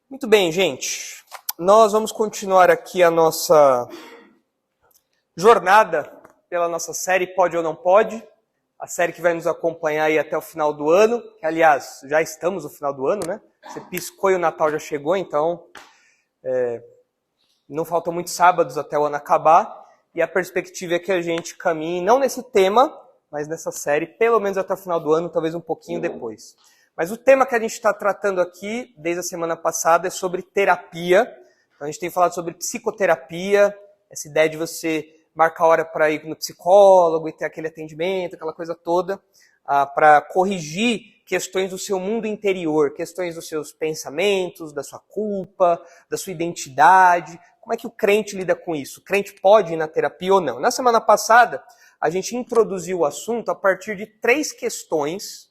Muito bem, gente. Nós vamos continuar aqui a nossa jornada pela nossa série Pode ou Não Pode, a série que vai nos acompanhar aí até o final do ano, que, aliás, já estamos no final do ano, né? Você piscou e o Natal já chegou, então não faltam muitos sábados até o ano acabar, e a perspectiva é que a gente caminhe, não nesse tema, mas nessa série, pelo menos até o final do ano, talvez um pouquinho depois. Mas o tema que a gente está tratando aqui, desde a semana passada, é sobre terapia. Então, a gente tem falado sobre psicoterapia, essa ideia de você marcar hora para ir no psicólogo e ter aquele atendimento, aquela coisa toda, para corrigir questões do seu mundo interior, questões dos seus pensamentos, da sua culpa, da sua identidade. Como é que o crente lida com isso? O crente pode ir na terapia ou não? Na semana passada, a gente introduziu o assunto a partir de 3 questões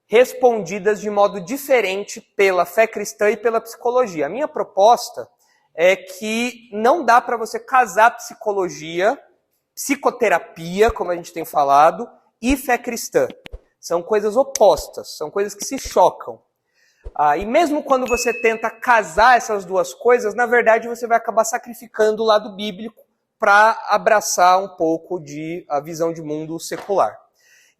respondidas de modo diferente pela fé cristã e pela psicologia. A minha proposta é que não dá para você casar psicologia, psicoterapia, como a gente tem falado, e fé cristã. São coisas opostas, são coisas que se chocam. E mesmo quando você tenta casar essas duas coisas, na verdade você vai acabar sacrificando o lado bíblico para abraçar um pouco de a visão de mundo secular.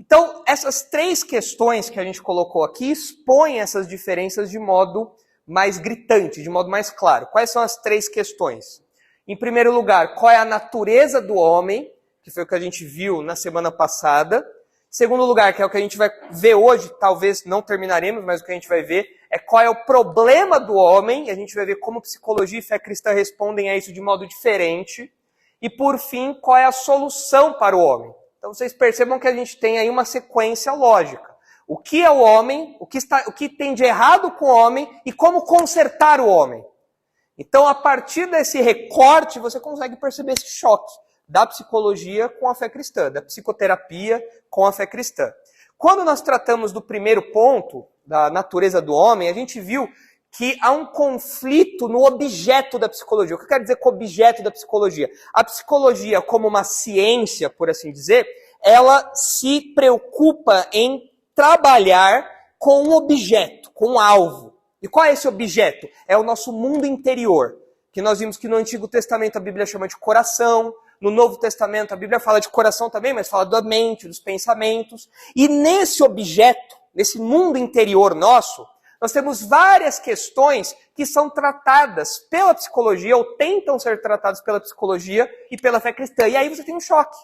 Então, essas 3 questões que a gente colocou aqui expõem essas diferenças de modo mais gritante, de modo mais claro. Quais são as 3 questões? Em primeiro lugar, qual é a natureza do homem, que foi o que a gente viu na semana passada. Em segundo lugar, que é o que a gente vai ver hoje, talvez não terminaremos, mas o que a gente vai ver é qual é o problema do homem, e a gente vai ver como psicologia e fé cristã respondem a isso de modo diferente. E por fim, qual é a solução para o homem. Então vocês percebam que a gente tem aí uma sequência lógica. O que é o homem, o que tem de errado com o homem e como consertar o homem. Então, a partir desse recorte, você consegue perceber esse choque da psicologia com a fé cristã, da psicoterapia com a fé cristã. Quando nós tratamos do primeiro ponto, da natureza do homem, a gente viu que há um conflito no objeto da psicologia. O que eu quero dizer com objeto da psicologia? A psicologia, como uma ciência, por assim dizer, ela se preocupa em trabalhar com um objeto, com um alvo. E qual é esse objeto? É o nosso mundo interior, que nós vimos que no Antigo Testamento a Bíblia chama de coração, no Novo Testamento a Bíblia fala de coração também, mas fala da mente, dos pensamentos. E nesse objeto, nesse mundo interior nosso, nós temos várias questões que são tratadas pela psicologia, ou tentam ser tratadas pela psicologia e pela fé cristã. E aí você tem um choque.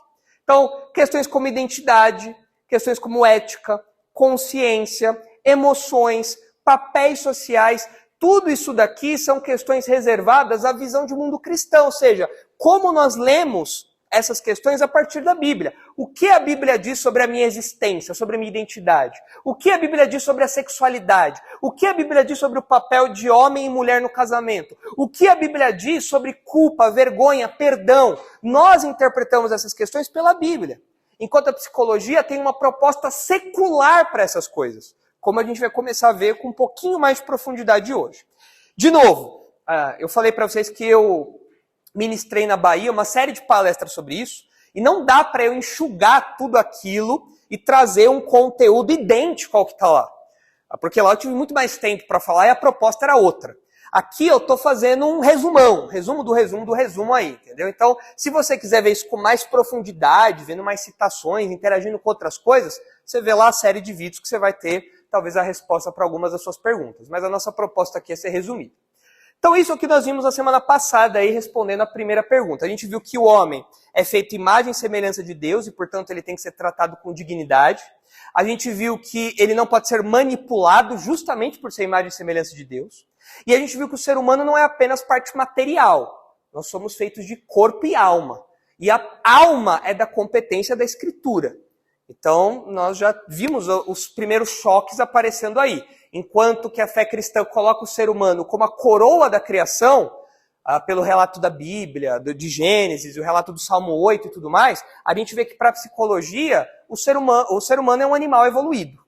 Então, questões como identidade, questões como ética, consciência, emoções, papéis sociais, tudo isso daqui são questões reservadas à visão de mundo cristão, ou seja, como nós lemos essas questões a partir da Bíblia. O que a Bíblia diz sobre a minha existência, sobre a minha identidade? O que a Bíblia diz sobre a sexualidade? O que a Bíblia diz sobre o papel de homem e mulher no casamento? O que a Bíblia diz sobre culpa, vergonha, perdão? Nós interpretamos essas questões pela Bíblia. Enquanto a psicologia tem uma proposta secular para essas coisas, como a gente vai começar a ver com um pouquinho mais de profundidade hoje. De novo, eu falei para vocês que eu ministrei na Bahia uma série de palestras sobre isso, e não dá para eu enxugar tudo aquilo e trazer um conteúdo idêntico ao que está lá. Porque lá eu tive muito mais tempo para falar e a proposta era outra. Aqui eu estou fazendo um resumão, resumo do resumo aí, entendeu? Então, se você quiser ver isso com mais profundidade, vendo mais citações, interagindo com outras coisas, você vê lá a série de vídeos que você vai ter, talvez, a resposta para algumas das suas perguntas. Mas a nossa proposta aqui é ser resumida. Então isso é o que nós vimos na semana passada aí, respondendo a primeira pergunta. A gente viu que o homem é feito imagem e semelhança de Deus e, portanto, ele tem que ser tratado com dignidade. A gente viu que ele não pode ser manipulado justamente por ser imagem e semelhança de Deus. E a gente viu que o ser humano não é apenas parte material. Nós somos feitos de corpo e alma. E a alma é da competência da Escritura. Então, nós já vimos os primeiros choques aparecendo aí. Enquanto que a fé cristã coloca o ser humano como a coroa da criação, pelo relato da Bíblia, de Gênesis, o relato do Salmo 8 e tudo mais, a gente vê que para a psicologia o ser humano é um animal evoluído.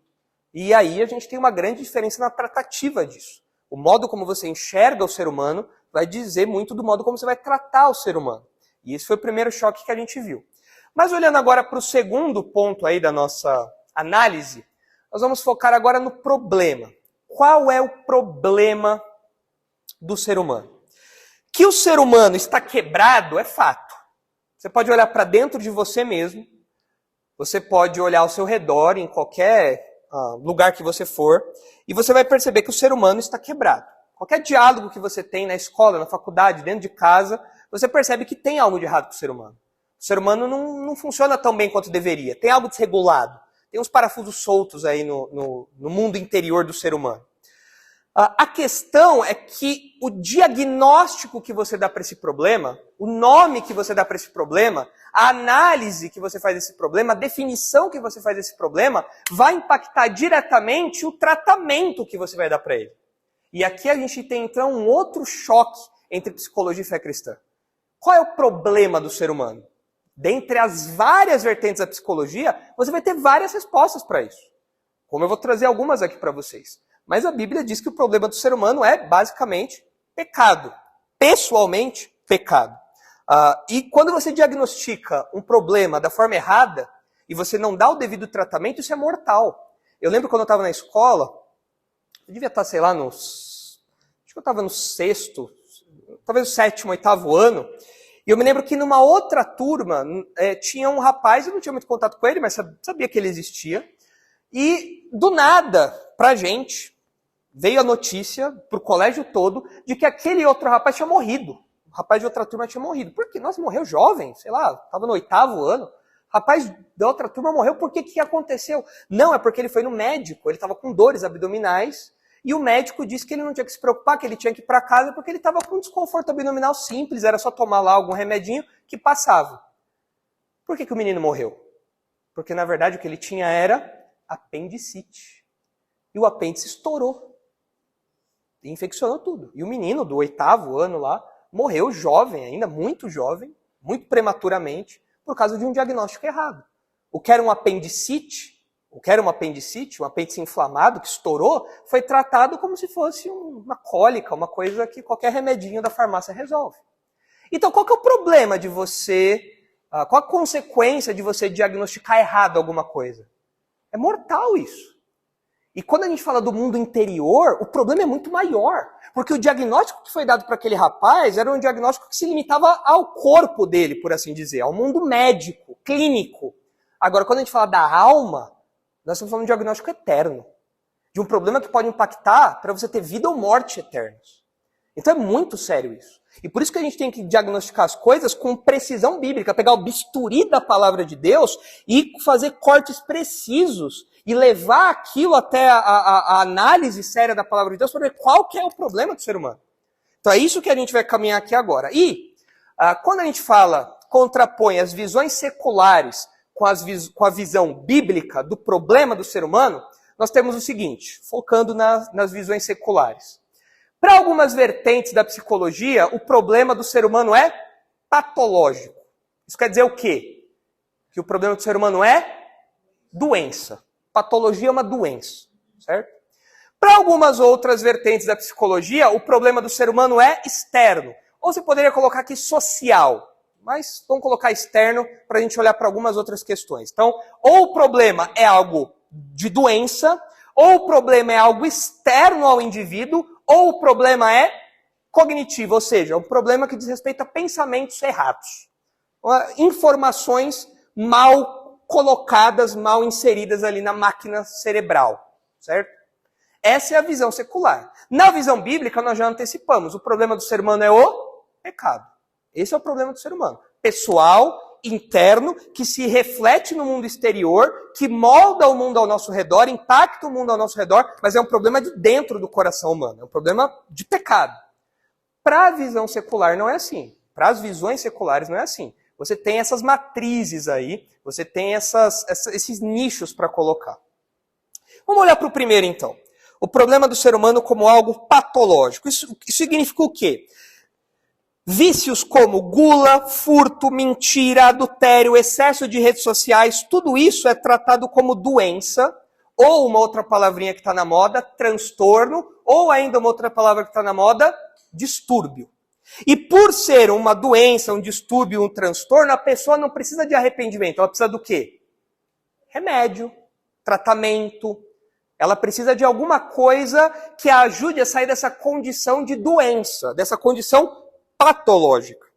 E aí a gente tem uma grande diferença na tratativa disso. O modo como você enxerga o ser humano vai dizer muito do modo como você vai tratar o ser humano. E esse foi o primeiro choque que a gente viu. Mas olhando agora para o segundo ponto aí da nossa análise, nós vamos focar agora no problema. Qual é o problema do ser humano. Que o ser humano está quebrado é fato. Você pode olhar para dentro de você mesmo, você pode olhar ao seu redor, em qualquer lugar que você for, e você vai perceber que o ser humano está quebrado. Qualquer diálogo que você tem na escola, na faculdade, dentro de casa, você percebe que tem algo de errado com o ser humano. O ser humano não funciona tão bem quanto deveria. Tem algo desregulado. Tem uns parafusos soltos aí no mundo interior do ser humano. A questão é que o diagnóstico que você dá para esse problema, o nome que você dá para esse problema, a análise que você faz desse problema, a definição que você faz desse problema, vai impactar diretamente o tratamento que você vai dar para ele. E aqui a gente tem então um outro choque entre psicologia e fé cristã. Qual é o problema do ser humano? Dentre as várias vertentes da psicologia, você vai ter várias respostas para isso. Como eu vou trazer algumas aqui para vocês. Mas a Bíblia diz que o problema do ser humano é, basicamente, pecado. Pessoalmente, pecado. E quando você diagnostica um problema da forma errada, e você não dá o devido tratamento, isso é mortal. Eu lembro quando eu estava na escola, eu devia estar, sei lá, acho que eu estava no 6º, talvez o 7º, 8º ano, e eu me lembro que numa outra turma tinha um rapaz, eu não tinha muito contato com ele, mas sabia que ele existia, e do nada, pra gente, veio a notícia pro colégio todo de que aquele outro rapaz tinha morrido. O rapaz de outra turma tinha morrido. Por quê? Nossa, morreu jovem, sei lá, estava no 8º ano. O rapaz da outra turma morreu, por que que aconteceu? Não, é porque ele foi no médico, ele estava com dores abdominais, e o médico disse que ele não tinha que se preocupar, que ele tinha que ir para casa, porque ele estava com um desconforto abdominal simples, era só tomar lá algum remedinho que passava. Por que que o menino morreu? Porque, na verdade, o que ele tinha era apendicite. E o apêndice estourou. E infeccionou tudo. E o menino do 8º ano lá morreu jovem ainda, muito jovem, muito prematuramente, por causa de um diagnóstico errado. O que era um apendicite, um apêndice inflamado que estourou, foi tratado como se fosse uma cólica, uma coisa que qualquer remedinho da farmácia resolve. Então, qual que é o problema de você, qual a consequência de você diagnosticar errado alguma coisa? É mortal isso. E quando a gente fala do mundo interior, o problema é muito maior. Porque o diagnóstico que foi dado para aquele rapaz era um diagnóstico que se limitava ao corpo dele, por assim dizer, ao mundo médico, clínico. Agora, quando a gente fala da alma, nós estamos falando de um diagnóstico eterno. De um problema que pode impactar para você ter vida ou morte eternos. Então é muito sério isso. E por isso que a gente tem que diagnosticar as coisas com precisão bíblica, pegar o bisturi da palavra de Deus e fazer cortes precisos e levar aquilo até a análise séria da palavra de Deus para ver qual que é o problema do ser humano. Então é isso que a gente vai caminhar aqui agora. E quando a gente contrapõe as visões seculares com a visão bíblica do problema do ser humano, nós temos o seguinte, focando nas visões seculares. Para algumas vertentes da psicologia, o problema do ser humano é patológico. Isso quer dizer o quê? Que o problema do ser humano é doença. Patologia é uma doença, certo? Para algumas outras vertentes da psicologia, o problema do ser humano é externo. Ou você poderia colocar aqui social. Mas vamos colocar externo para a gente olhar para algumas outras questões. Então, ou o problema é algo de doença, ou o problema é algo externo ao indivíduo, ou o problema é cognitivo, ou seja, é um problema que diz respeito a pensamentos errados. Informações mal colocadas, mal inseridas ali na máquina cerebral, certo? Essa é a visão secular. Na visão bíblica, nós já antecipamos, o problema do ser humano é o pecado. Esse é o problema do ser humano. Pessoal, interno, que se reflete no mundo exterior, que molda o mundo ao nosso redor, impacta o mundo ao nosso redor, mas é um problema de dentro do coração humano. É um problema de pecado. Para a visão secular não é assim. Para as visões seculares não é assim. Você tem essas matrizes aí, você tem esses nichos para colocar. Vamos olhar para o primeiro então. O problema do ser humano como algo patológico. Isso significa o quê? Vícios como gula, furto, mentira, adultério, excesso de redes sociais, tudo isso é tratado como doença, ou uma outra palavrinha que está na moda, transtorno, ou ainda uma outra palavra que está na moda, distúrbio. E por ser uma doença, um distúrbio, um transtorno, a pessoa não precisa de arrependimento, ela precisa do quê? Remédio, tratamento, Ela precisa de alguma coisa que a ajude a sair dessa condição de doença, dessa condição patológica.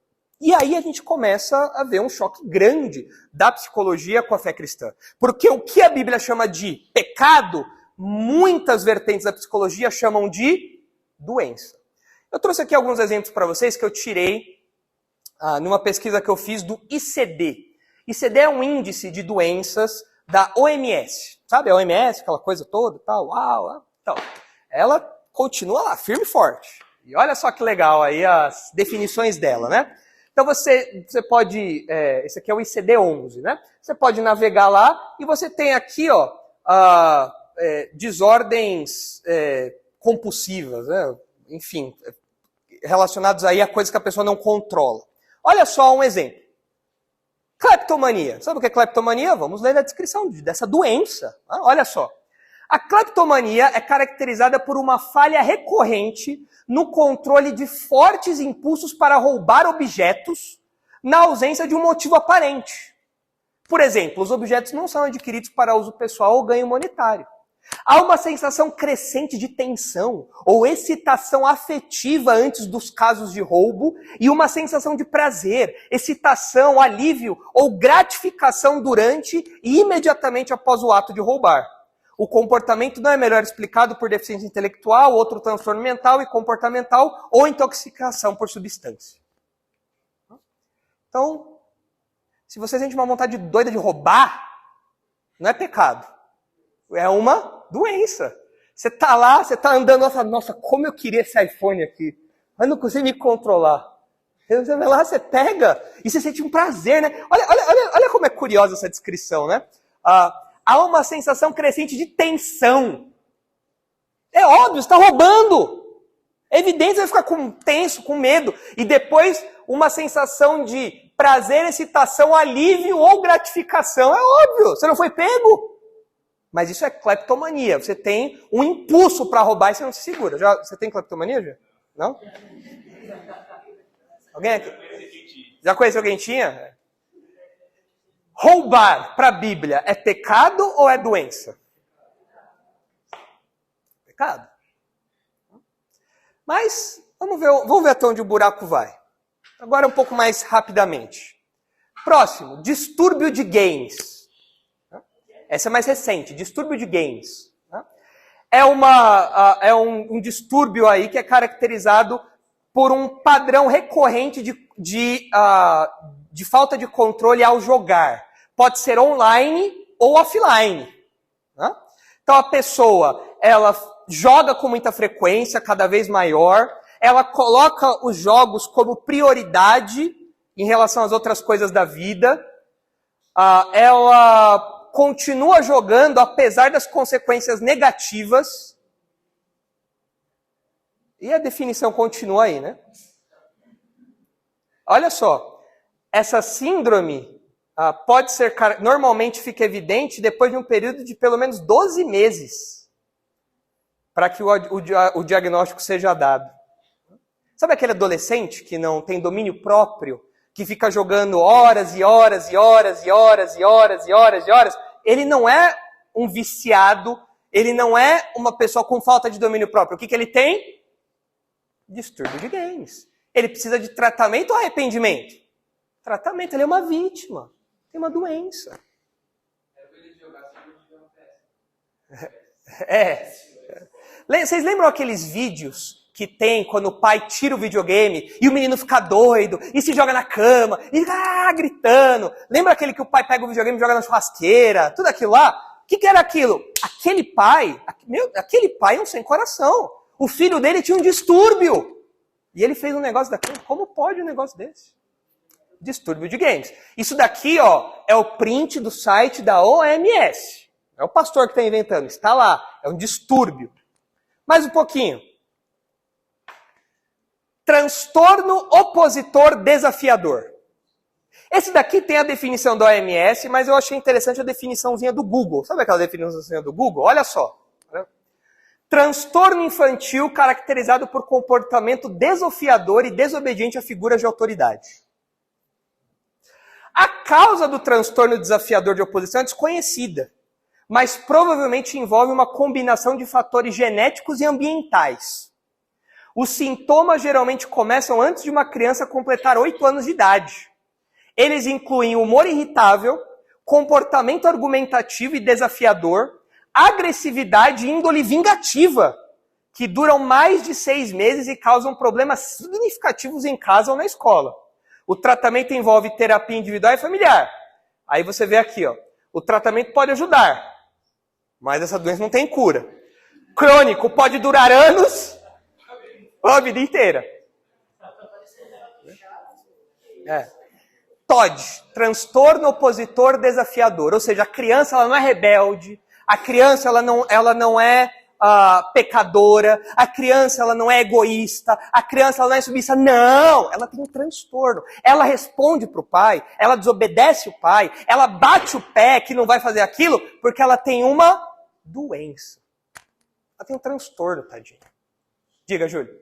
E aí a gente começa a ver um choque grande da psicologia com a fé cristã. Porque o que a Bíblia chama de pecado, muitas vertentes da psicologia chamam de doença. Eu trouxe aqui alguns exemplos para vocês que eu tirei numa pesquisa que eu fiz do ICD. ICD é um índice de doenças da OMS. Sabe a OMS, aquela coisa toda, tal, uau. Então, ela continua lá, firme e forte. E olha só que legal aí as definições dela, né? Então você pode, esse aqui é o ICD-11, né? Você pode navegar lá e você tem aqui, ó, desordens compulsivas, né? Enfim, relacionados aí a coisas que a pessoa não controla. Olha só um exemplo. Cleptomania. Sabe o que é cleptomania? Vamos ler a descrição dessa doença. Olha só. A cleptomania é caracterizada por uma falha recorrente no controle de fortes impulsos para roubar objetos na ausência de um motivo aparente. Por exemplo, os objetos não são adquiridos para uso pessoal ou ganho monetário. Há uma sensação crescente de tensão ou excitação afetiva antes dos casos de roubo e uma sensação de prazer, excitação, alívio ou gratificação durante e imediatamente após o ato de roubar. O comportamento não é melhor explicado por deficiência intelectual, outro transtorno mental e comportamental ou intoxicação por substância. Então, se você sente uma vontade doida de roubar, não é pecado. É uma doença. Você tá lá, você tá andando, nossa, como eu queria esse iPhone aqui. Mas não consigo me controlar. Você vai lá, você pega e você sente um prazer, né? Olha como é curiosa essa descrição, né? Há uma sensação crescente de tensão. É óbvio, você está roubando. É evidente, você vai ficar tenso, com medo. E depois uma sensação de prazer, excitação, alívio ou gratificação. É óbvio, você não foi pego. Mas isso é cleptomania. Você tem um impulso para roubar e você não se segura. Você tem cleptomania, já? Não? Alguém aqui? Já conheceu alguém que tinha? Roubar para a Bíblia é pecado ou é doença? Pecado. Mas vamos ver até onde o buraco vai. Agora um pouco mais rapidamente. Próximo, distúrbio de games. Essa é mais recente, distúrbio de games. É um distúrbio aí que é caracterizado por um padrão recorrente de falta de controle ao jogar. Pode ser online ou offline. Então a pessoa, ela joga com muita frequência, cada vez maior, ela coloca os jogos como prioridade em relação às outras coisas da vida, ela continua jogando apesar das consequências negativas. E a definição continua aí, né? Olha só, essa síndrome pode ser, normalmente fica evidente depois de um período de pelo menos 12 meses para que o diagnóstico seja dado. Sabe aquele adolescente que não tem domínio próprio, que fica jogando horas e horas e horas e horas e horas e horas e horas? Ele não é um viciado, ele não é uma pessoa com falta de domínio próprio. O que ele tem? Distúrbio de games. Ele precisa de tratamento ou arrependimento? Tratamento, ele é uma vítima. Tem uma doença. Vocês lembram aqueles vídeos que tem quando o pai tira o videogame e o menino fica doido e se joga na cama e fica gritando? Lembra aquele que o pai pega o videogame e joga na churrasqueira? Tudo aquilo lá? O que era aquilo? Aquele pai é um sem coração. O filho dele tinha um distúrbio. E ele fez um negócio daquele. Como pode um negócio desse? Distúrbio de games. Isso daqui, ó, é o print do site da OMS. É o pastor que está inventando. Está lá. É um distúrbio. Mais um pouquinho. Transtorno opositor desafiador. Esse daqui tem a definição da OMS, mas eu achei interessante a definiçãozinha do Google. Sabe aquela definiçãozinha do Google? Olha só. Transtorno infantil caracterizado por comportamento desafiador e desobediente a figuras de autoridade. A causa do transtorno desafiador de oposição é desconhecida, mas provavelmente envolve uma combinação de fatores genéticos e ambientais. Os sintomas geralmente começam antes de uma criança completar 8 anos de idade. Eles incluem humor irritável, comportamento argumentativo e desafiador, agressividade e índole vingativa, que duram mais de 6 meses e causam problemas significativos em casa ou na escola. O tratamento envolve terapia individual e familiar. Aí você vê aqui, ó, o tratamento pode ajudar, mas essa doença não tem cura. Crônico pode durar anos ou a vida inteira. TOD, transtorno opositor desafiador. Ou seja, a criança ela não é rebelde, a criança ela não é pecadora, a criança ela não é egoísta, a criança ela não é submissa. Não, ela tem um transtorno. Ela responde para o pai, ela desobedece o pai, ela bate o pé que não vai fazer aquilo porque ela tem uma doença. Ela tem um transtorno, tadinha. Diga, Júlio.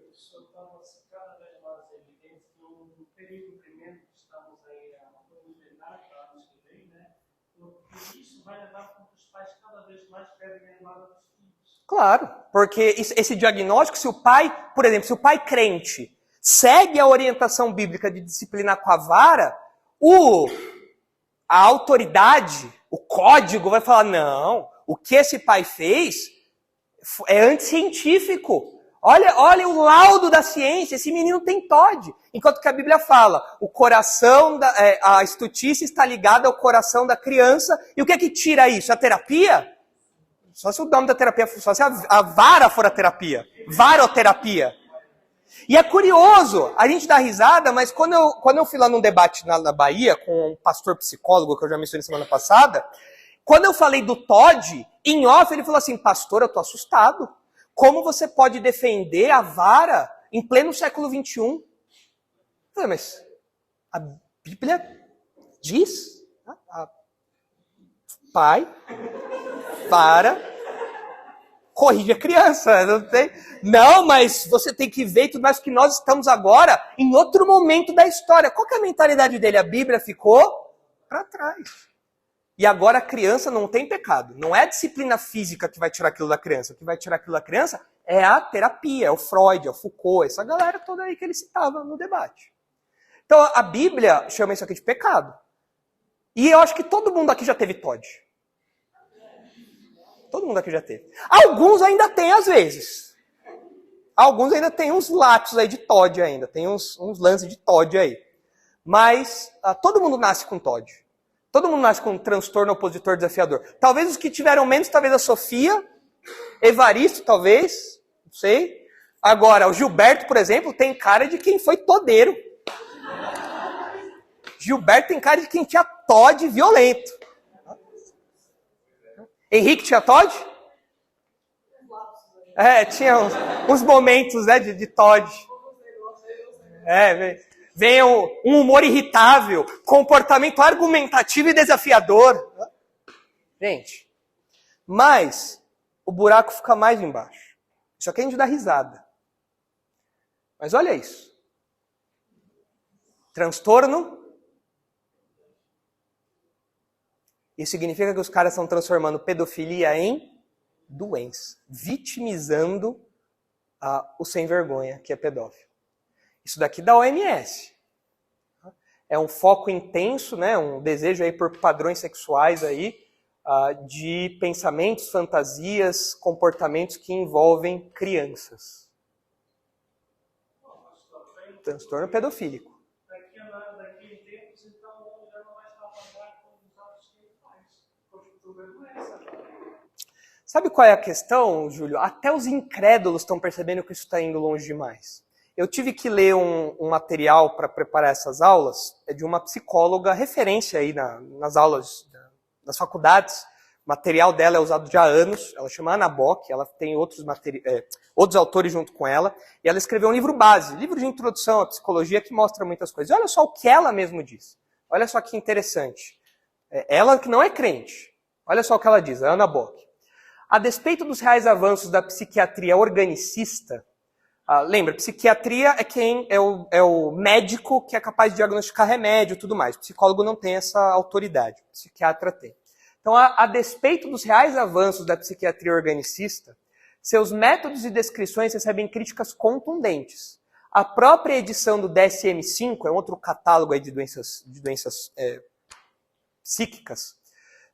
Claro, porque esse diagnóstico, se o pai, por exemplo, se o pai crente segue a orientação bíblica de disciplinar com a vara, a autoridade, o código vai falar, não, o que esse pai fez é anticientífico. Olha o laudo da ciência, esse menino tem TOD. Enquanto que a Bíblia fala, o coração, a estutice está ligada ao coração da criança. E o que é que tira isso? A terapia? Só se o nome da terapia, só se a vara for a terapia. Varoterapia. E é curioso, a gente dá risada, mas quando eu fui lá num debate na Bahia com um pastor psicólogo, que eu já mencionei semana passada, quando eu falei do TOD, em off ele falou assim, pastor, eu tô assustado. Como você pode defender a vara em pleno século XXI? Eu falei, mas a Bíblia diz, pai, vara, corrige a criança. Não, mas você tem que ver tudo mais que nós estamos agora em outro momento da história. Qual que é a mentalidade dele? A Bíblia ficou para trás. E agora a criança não tem pecado. Não é a disciplina física que vai tirar aquilo da criança. O que vai tirar aquilo da criança é a terapia, é o Freud, é o Foucault, essa galera toda aí que ele citava no debate. Então a Bíblia chama isso aqui de pecado. E eu acho que todo mundo aqui já teve TOD. Todo mundo aqui já teve. Alguns ainda tem às vezes. Alguns ainda tem uns lapsos aí de TOD ainda. Tem uns lances de TOD aí. Mas todo mundo nasce com TOD. Todo mundo nasce com um transtorno opositor desafiador. Talvez os que tiveram menos, talvez a Sofia, Evaristo, talvez, não sei. Agora, o Gilberto, por exemplo, tem cara de quem foi todeiro. Gilberto tem cara de quem tinha TOD violento. Henrique tinha TOD? Tinha uns momentos, né, de TOD. Vem um humor irritável, comportamento argumentativo e desafiador. Gente, mas o buraco fica mais embaixo. Isso aqui a gente dá risada. Mas olha isso. Transtorno. Isso significa que os caras estão transformando pedofilia em doença. Vitimizando o sem vergonha, que é pedófilo. Isso daqui da OMS. É um foco intenso, né, um desejo aí por padrões sexuais aí, de pensamentos, fantasias, comportamentos que envolvem crianças. Transtorno pedofílico. Daqui em tempos, então, já não vai estar pagar com os atos que ele faz. Sabe qual é a questão, Júlio? Até os incrédulos estão percebendo que isso está indo longe demais. Eu tive que ler um material para preparar essas aulas, é de uma psicóloga, referência aí nas aulas das faculdades. O material dela é usado já há anos, ela chama Ana Bock, ela tem outros autores junto com ela, e ela escreveu um livro base, livro de introdução à psicologia, que mostra muitas coisas. E olha só o que ela mesmo diz. Olha só que interessante. Ela que não é crente, olha só o que ela diz, a Ana Bock. A despeito dos reais avanços da psiquiatria organicista, lembra, psiquiatria é o médico que é capaz de diagnosticar remédio e tudo mais. O psicólogo não tem essa autoridade, o psiquiatra tem. Então, a despeito dos reais avanços da psiquiatria organicista, seus métodos e descrições recebem críticas contundentes. A própria edição do DSM-5, é outro catálogo aí de doenças psíquicas,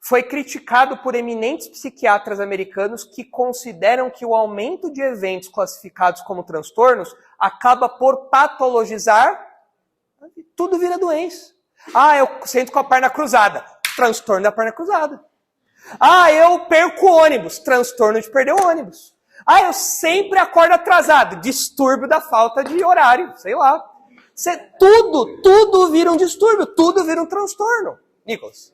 foi criticado por eminentes psiquiatras americanos que consideram que o aumento de eventos classificados como transtornos acaba por patologizar, tudo vira doença. Eu sento com a perna cruzada, transtorno da perna cruzada. Eu perco o ônibus, transtorno de perder o ônibus. Eu sempre acordo atrasado, distúrbio da falta de horário, sei lá. Tudo vira um distúrbio, tudo vira um transtorno. Nicolas.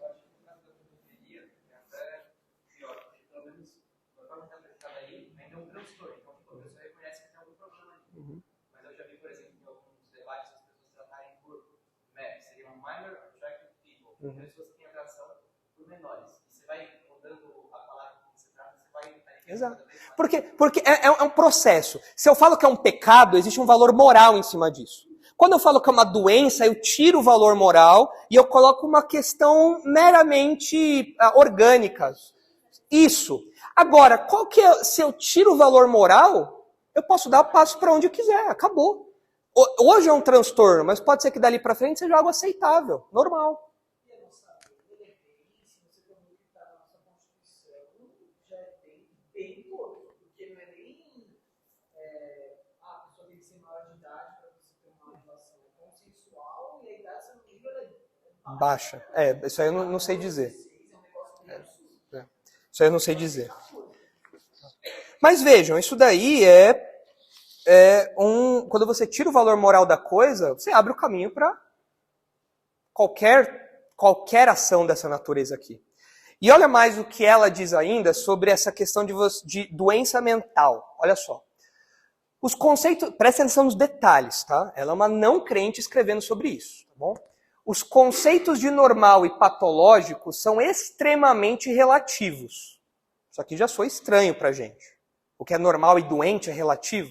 Pessoas que têm atração por menores. Você vai mudando a palavra que você trata, você vai... Exato. Porque é um processo. Se eu falo que é um pecado, existe um valor moral em cima disso. Quando eu falo que é uma doença, eu tiro o valor moral e eu coloco uma questão meramente orgânica. Isso. Agora, se eu tiro o valor moral, eu posso dar passo para onde eu quiser. Acabou. Hoje é um transtorno, mas pode ser que dali para frente seja algo aceitável, normal. Baixa. Isso aí eu não sei dizer. Isso aí eu não sei dizer. Mas vejam, isso daí quando você tira o valor moral da coisa, você abre o caminho para qualquer ação dessa natureza aqui. E olha mais o que ela diz ainda sobre essa questão de doença mental. Olha só. Os conceitos, presta atenção nos detalhes, tá? Ela é uma não crente escrevendo sobre isso, tá bom? Os conceitos de normal e patológico são extremamente relativos. Isso aqui já soa estranho pra gente. O que é normal e doente é relativo.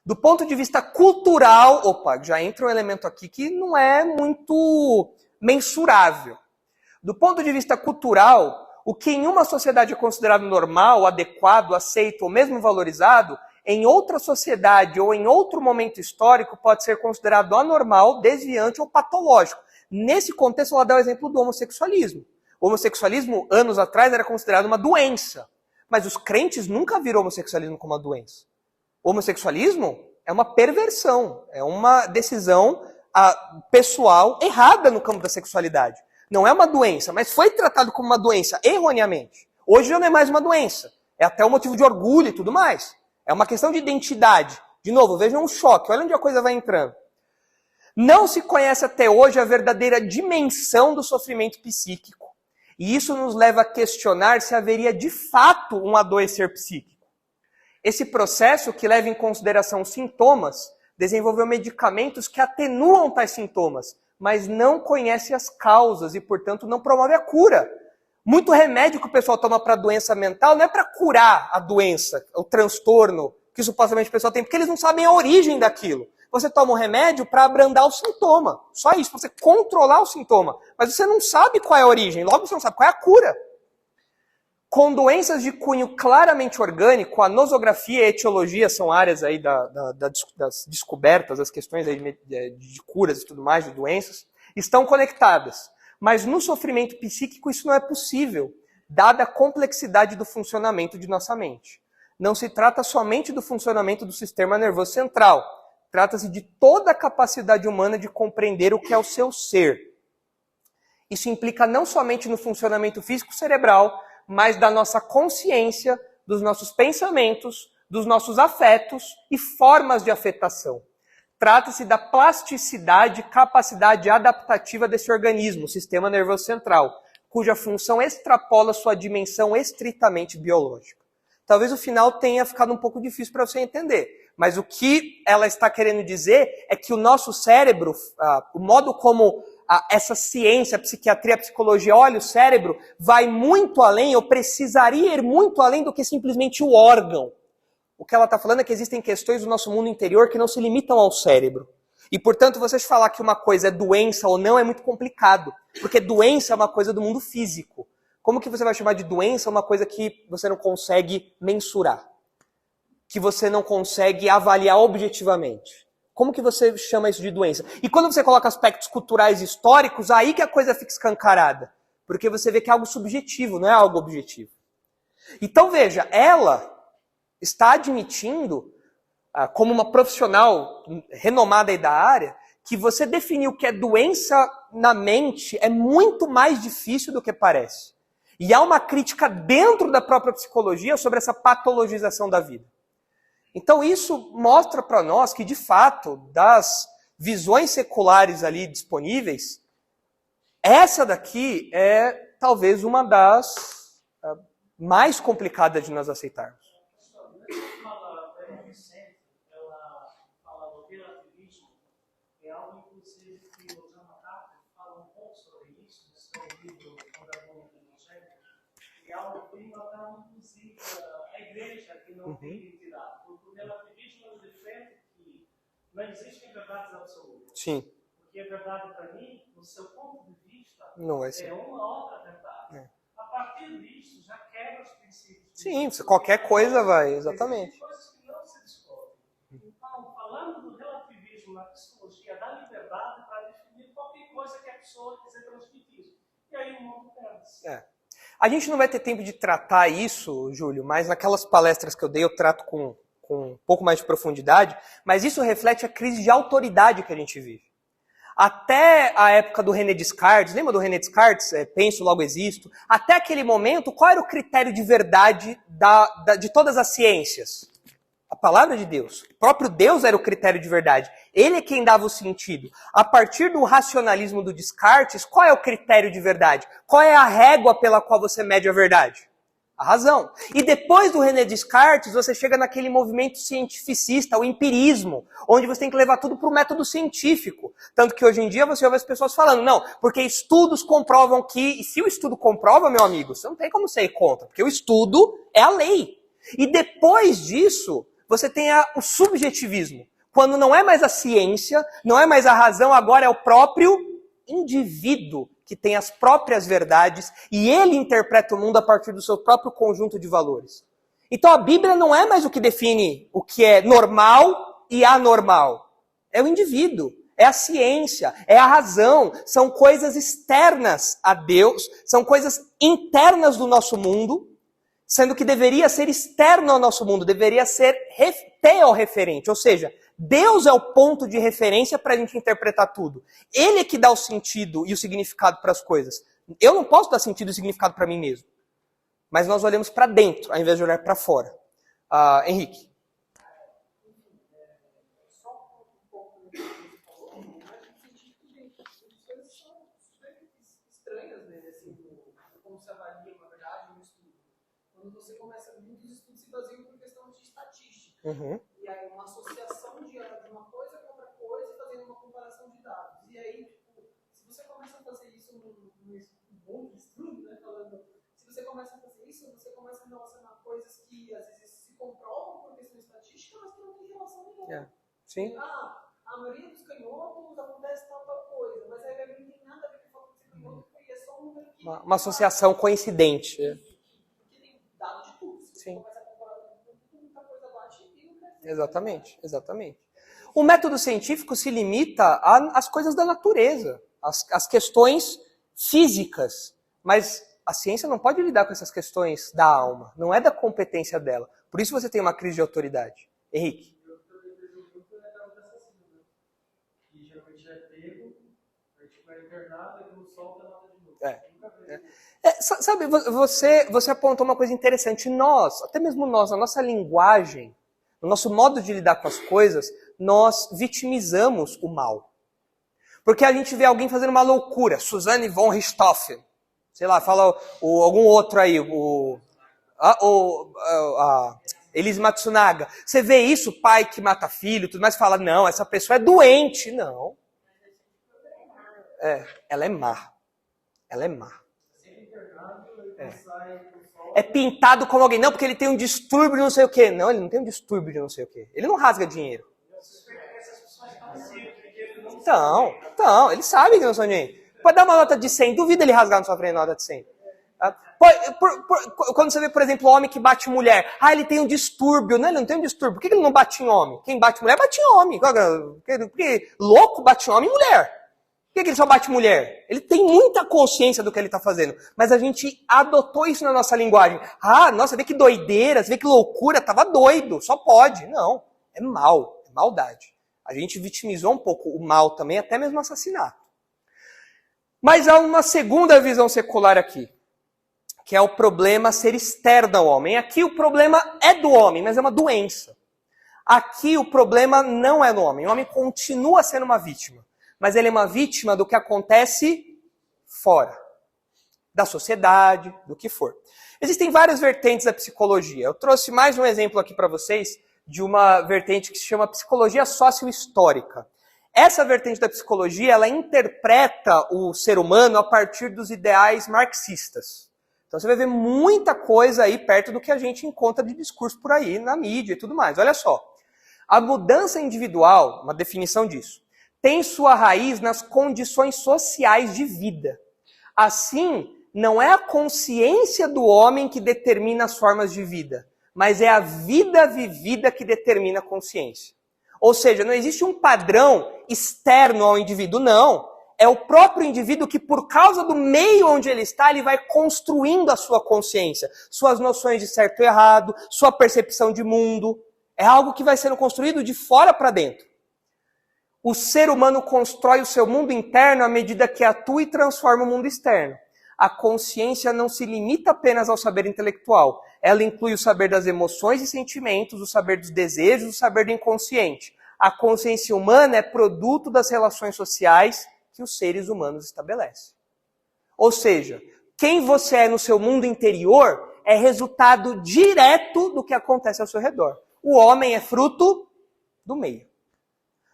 Do ponto de vista cultural, já entra um elemento aqui que não é muito mensurável. Do ponto de vista cultural, o que em uma sociedade é considerado normal, adequado, aceito ou mesmo valorizado, em outra sociedade ou em outro momento histórico pode ser considerado anormal, desviante ou patológico. Nesse contexto, ela dá o exemplo do homossexualismo. O homossexualismo, anos atrás, era considerado uma doença. Mas os crentes nunca viram o homossexualismo como uma doença. O homossexualismo é uma perversão, é uma decisão pessoal errada no campo da sexualidade. Não é uma doença, mas foi tratado como uma doença erroneamente. Hoje já não é mais uma doença. É até um motivo de orgulho e tudo mais. É uma questão de identidade. De novo, vejam um choque. Olha onde a coisa vai entrando. Não se conhece até hoje a verdadeira dimensão do sofrimento psíquico. E isso nos leva a questionar se haveria de fato um adoecer psíquico. Esse processo, que leva em consideração os sintomas, desenvolveu medicamentos que atenuam tais sintomas, mas não conhece as causas e, portanto, não promove a cura. Muito remédio que o pessoal toma para doença mental não é para curar a doença, o transtorno que supostamente o pessoal tem, porque eles não sabem a origem daquilo. Você toma um remédio para abrandar o sintoma. Só isso, para você controlar o sintoma. Mas você não sabe qual é a origem, logo você não sabe qual é a cura. Com doenças de cunho claramente orgânico, a nosografia e a etiologia são áreas aí das descobertas, das questões aí de curas e tudo mais, de doenças, estão conectadas. Mas no sofrimento psíquico isso não é possível, dada a complexidade do funcionamento de nossa mente. Não se trata somente do funcionamento do sistema nervoso central. Trata-se de toda a capacidade humana de compreender o que é o seu ser. Isso implica não somente no funcionamento físico cerebral, mas da nossa consciência, dos nossos pensamentos, dos nossos afetos e formas de afetação. Trata-se da plasticidade e capacidade adaptativa desse organismo, o sistema nervoso central, cuja função extrapola sua dimensão estritamente biológica. Talvez o final tenha ficado um pouco difícil para você entender, mas o que ela está querendo dizer é que o nosso cérebro, o modo como essa ciência, a psiquiatria, a psicologia olha o cérebro, vai muito além, ou precisaria ir muito além do que simplesmente o órgão. O que ela está falando é que existem questões do nosso mundo interior que não se limitam ao cérebro. E, portanto, você falar que uma coisa é doença ou não é muito complicado, porque doença é uma coisa do mundo físico. Como que você vai chamar de doença uma coisa que você não consegue mensurar? Que você não consegue avaliar objetivamente? Como que você chama isso de doença? E quando você coloca aspectos culturais e históricos, aí que a coisa fica escancarada. Porque você vê que é algo subjetivo, não é algo objetivo. Então veja, ela está admitindo, como uma profissional renomada aí da área, que você definir o que é doença na mente é muito mais difícil do que parece. E há uma crítica dentro da própria psicologia sobre essa patologização da vida. Então isso mostra para nós que, de fato, das visões seculares ali disponíveis, essa daqui é talvez uma das mais complicadas de nós aceitarmos. É algo, inclusive, que o John MacArthur fala um pouco sobre isso, no seu livro Fundamento do Evangelho, e é algo que trata, inclusive, a igreja que não tem identidade. Porque o relativismo nos defende que não existem verdades absolutas. Sim. Porque a verdade, para mim, no seu ponto de vista, não vai ser. É uma outra verdade. É. A partir disso, já quebra os princípios. Sim, qualquer coisa vai, exatamente. Existem coisas que não se descobrem. Então, falando do relativismo na psicologia, dá liberdade para definir qualquer coisa que a pessoa quiser transmitir. E aí o mundo perde-se. A gente não vai ter tempo de tratar isso, Júlio, mas naquelas palestras que eu dei eu trato com um pouco mais de profundidade, mas isso reflete a crise de autoridade que a gente vive. Até a época do René Descartes, lembra do René Descartes? Penso, logo existo. Até aquele momento, qual era o critério de verdade de todas as ciências? A palavra de Deus. O próprio Deus era o critério de verdade. Ele é quem dava o sentido. A partir do racionalismo do Descartes, qual é o critério de verdade? Qual é a régua pela qual você mede a verdade? A razão. E depois do René Descartes, você chega naquele movimento cientificista, o empirismo, onde você tem que levar tudo para o método científico. Tanto que hoje em dia você ouve as pessoas falando, não, porque estudos comprovam que... E se o estudo comprova, meu amigo, você não tem como ser contra, porque o estudo é a lei. E depois disso, você tem o subjetivismo. Quando não é mais a ciência, não é mais a razão, agora é o próprio indivíduo que tem as próprias verdades e ele interpreta o mundo a partir do seu próprio conjunto de valores. Então a Bíblia não é mais o que define o que é normal e anormal. É o indivíduo, é a ciência, é a razão, são coisas externas a Deus, são coisas internas do nosso mundo, sendo que deveria ser externo ao nosso mundo, deveria ser teorreferente, ou seja, Deus é o ponto de referência para a gente interpretar tudo. Ele é que dá o sentido e o significado para as coisas. Eu não posso dar sentido e significado para mim mesmo. Mas nós olhamos para dentro, ao invés de olhar para fora. Henrique. Só um pouco do que você falou, mas no sentido que, gente, as coisas são super estranhas, né? Assim, como se avalia uma verdade, um estudo. Quando você começa, muitos estudos se baseiam por questão de estatística. E aí uma associação de uma coisa com outra coisa, fazendo uma comparação de dados. E aí, tipo, se você começa a fazer isso num bom estudo, né, falando, se você começa a fazer isso, você começa a relacionar coisas que às vezes se comprovam por questão estatística, mas que não tem relação nenhuma. Sim. A maioria dos canhotos acontece tal coisa, mas aí não tem nada a ver com o fato de ser canhoto, porque é só um número que... Uma associação coincidente. Porque tem dado de tudo. Se você começa a comparar com tudo, muita coisa bate e não cresce. Exatamente, exatamente. O método científico se limita às coisas da natureza, às questões físicas, mas a ciência não pode lidar com essas questões da alma, não é da competência dela. Por isso você tem uma crise de autoridade. Henrique. Eu também vejo muito negado dessa cena, né? Que geralmente é pego, a gente vai internado e não solta nada de novo. Sabe, você apontou uma coisa interessante. Nós, até mesmo nós, na nossa linguagem, no nosso modo de lidar com as coisas, nós vitimizamos o mal. Porque a gente vê alguém fazendo uma loucura, Suzanne von Richthofen, sei lá, fala algum outro aí, Elise Matsunaga. Você vê isso, pai que mata filho, tudo mais, fala, não, essa pessoa é doente. Não. Ela é má. Ela é má. É pintado como alguém. Não, porque ele tem um distúrbio de não sei o quê. Não, ele não tem um distúrbio de não sei o quê. Ele não rasga dinheiro. Então, ele sabe que não são dinheiro. Pode dar uma nota de 100. Duvida ele rasgar na sua frente nota de 100. Quando você vê, por exemplo, o homem que bate mulher, ele tem um distúrbio. Não, ele não tem um distúrbio. Por que ele não bate em homem? Quem bate mulher, bate em homem. Porque louco bate em homem e mulher. Por que ele só bate mulher? Ele tem muita consciência do que ele está fazendo. Mas a gente adotou isso na nossa linguagem. Nossa, vê que doideira, vê que loucura, tava doido, só pode. Não, é mal, é maldade. A gente vitimizou um pouco o mal também, até mesmo assassinato. Mas há uma segunda visão secular aqui, que é o problema ser externo ao homem. Aqui o problema é do homem, mas é uma doença. Aqui o problema não é no homem. O homem continua sendo uma vítima, mas ele é uma vítima do que acontece fora, da sociedade, do que for. Existem várias vertentes da psicologia. Eu trouxe mais um exemplo aqui para vocês de uma vertente que se chama psicologia sociohistórica. Essa vertente da psicologia, ela interpreta o ser humano a partir dos ideais marxistas. Então você vai ver muita coisa aí perto do que a gente encontra de discurso por aí, na mídia e tudo mais. Olha só, a mudança individual, uma definição disso, tem sua raiz nas condições sociais de vida. Assim, não é a consciência do homem que determina as formas de vida, mas é a vida vivida que determina a consciência. Ou seja, não existe um padrão externo ao indivíduo, não. É o próprio indivíduo que, por causa do meio onde ele está, ele vai construindo a sua consciência, suas noções de certo e errado, sua percepção de mundo. É algo que vai sendo construído de fora para dentro. O ser humano constrói o seu mundo interno à medida que atua e transforma o mundo externo. A consciência não se limita apenas ao saber intelectual. Ela inclui o saber das emoções e sentimentos, o saber dos desejos, o saber do inconsciente. A consciência humana é produto das relações sociais que os seres humanos estabelecem. Ou seja, quem você é no seu mundo interior é resultado direto do que acontece ao seu redor. O homem é fruto do meio.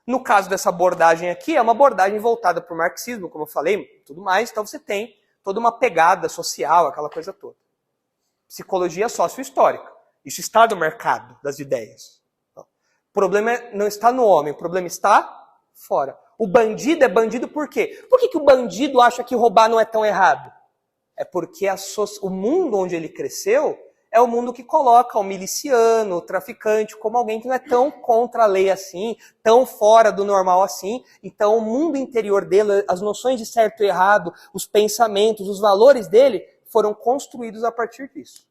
No caso dessa abordagem aqui, é uma abordagem voltada para o marxismo, como eu falei, tudo mais. Então você tem toda uma pegada social, aquela coisa toda. Psicologia sociohistórica. Isso está no mercado das ideias. O problema não está no homem, o problema está fora. O bandido é bandido por quê? Por que o bandido acha que roubar não é tão errado? É porque o mundo onde ele cresceu é o mundo que coloca o miliciano, o traficante, como alguém que não é tão contra a lei assim, tão fora do normal assim. Então o mundo interior dele, as noções de certo e errado, os pensamentos, os valores dele foram construídos a partir disso.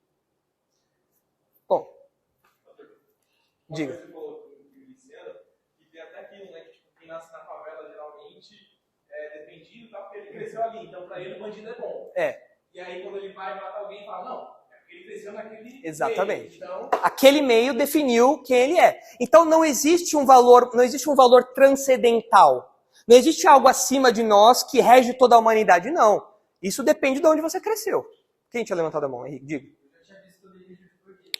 Bom, diga. Você falou do miliciano, e tem até aquilo, né, que tipo, quem nasce na favela geralmente é defendido, tá, porque ele cresceu ali, então pra ele o bandido é bom. E aí quando ele vai matar alguém, fala, não, ele cresceu naquele exatamente. meio. Então... Aquele meio definiu quem ele é. Então não existe um valor transcendental. Não existe algo acima de nós que rege toda a humanidade, não. Isso depende de onde você cresceu. Quem tinha levantado a mão, Henrique? Diga. Eu já tinha visto o vídeo de porquê.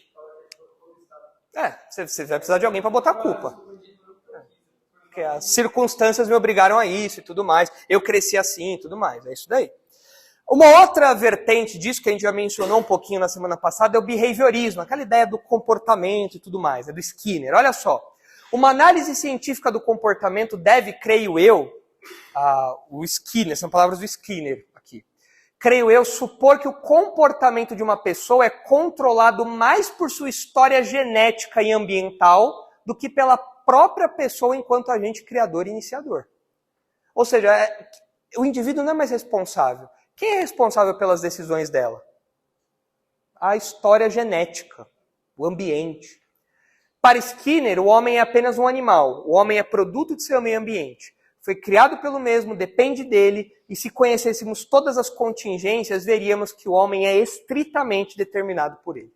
Você vai precisar de alguém para botar a culpa. Porque as circunstâncias me obrigaram a isso e tudo mais. Eu cresci assim e tudo mais. É isso daí. Uma outra vertente disso, que a gente já mencionou um pouquinho na semana passada, é o behaviorismo, aquela ideia do comportamento e tudo mais, do Skinner. Olha só, uma análise científica do comportamento deve, creio eu, o Skinner, são palavras do Skinner aqui, creio eu, supor que o comportamento de uma pessoa é controlado mais por sua história genética e ambiental do que pela própria pessoa enquanto agente criador e iniciador. Ou seja, o indivíduo não é mais responsável. Quem é responsável pelas decisões dela? A história genética, o ambiente. Para Skinner, o homem é apenas um animal. O homem é produto de seu meio ambiente. Foi criado pelo mesmo, depende dele, e se conhecêssemos todas as contingências, veríamos que o homem é estritamente determinado por ele.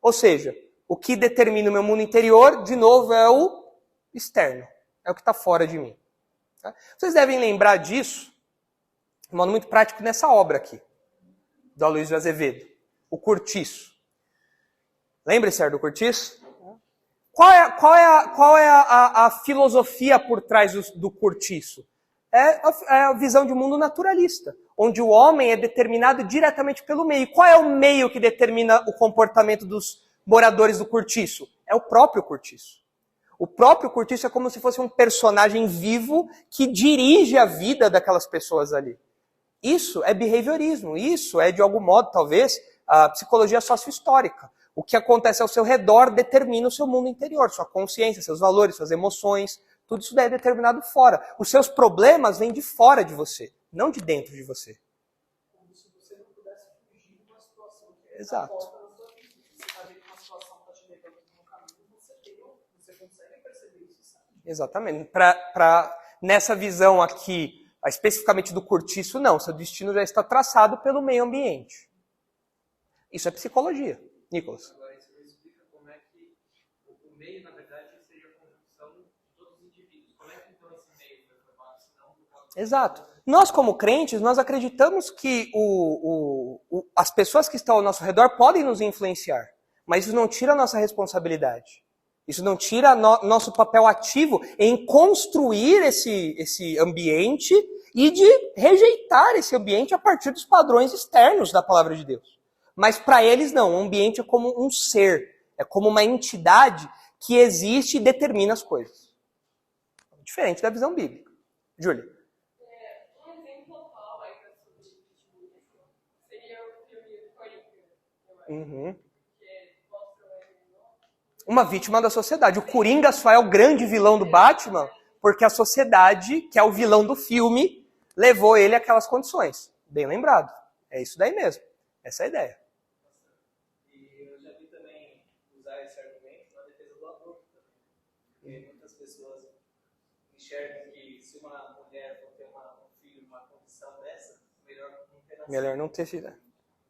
Ou seja, o que determina o meu mundo interior, de novo, é o externo. É o que está fora de mim. Vocês devem lembrar disso, de modo muito prático, nessa obra aqui, do Aloysio Azevedo, o Cortiço. Lembra-se do Cortiço? Qual é a filosofia por trás do Cortiço? É a visão de um mundo naturalista, onde o homem é determinado diretamente pelo meio. Qual é o meio que determina o comportamento dos moradores do Cortiço? É o próprio Cortiço. O próprio Cortiço é como se fosse um personagem vivo que dirige a vida daquelas pessoas ali. Isso é behaviorismo, isso é, de algum modo, talvez, a psicologia sociohistórica. O que acontece ao seu redor determina o seu mundo interior, sua consciência, seus valores, suas emoções, tudo isso daí é determinado fora. Os seus problemas vêm de fora de você, não de dentro de você. Como se você não pudesse fugir de uma situação que Exato. na sua vida. Você está vendo que uma situação está te levando para um caminho, você consegue perceber isso, sabe? Exatamente. Nessa visão aqui, especificamente do cortiço, não. Seu destino já está traçado pelo meio ambiente. Isso é psicologia. Nicolas. Agora, isso me explica como é que o meio, na verdade, seria a conjunção de todos os indivíduos. Como é que, então, esse meio foi formado, se não por causa... Exato. Nós, como crentes, nós acreditamos que as pessoas que estão ao nosso redor podem nos influenciar, mas isso não tira a nossa responsabilidade. Isso não tira nosso papel ativo em construir esse ambiente e de rejeitar esse ambiente a partir dos padrões externos da palavra de Deus. Mas para eles não, o ambiente é como um ser, é como uma entidade que existe e determina as coisas. Diferente da visão bíblica. Júlia. Um exemplo atual aí da subjetividade seria o filme Coringa, que mostra uma vítima da sociedade. O Coringa só é o grande vilão do Batman porque a sociedade, que é o vilão do filme, levou ele àquelas condições. Bem lembrado. É isso daí mesmo. Essa é a ideia. E eu já vi também usar esse argumento na defesa do aborto também. Porque muitas pessoas enxergam que se uma mulher for ter um filho numa condição dessa, melhor não ter nascido. Melhor não ter filho.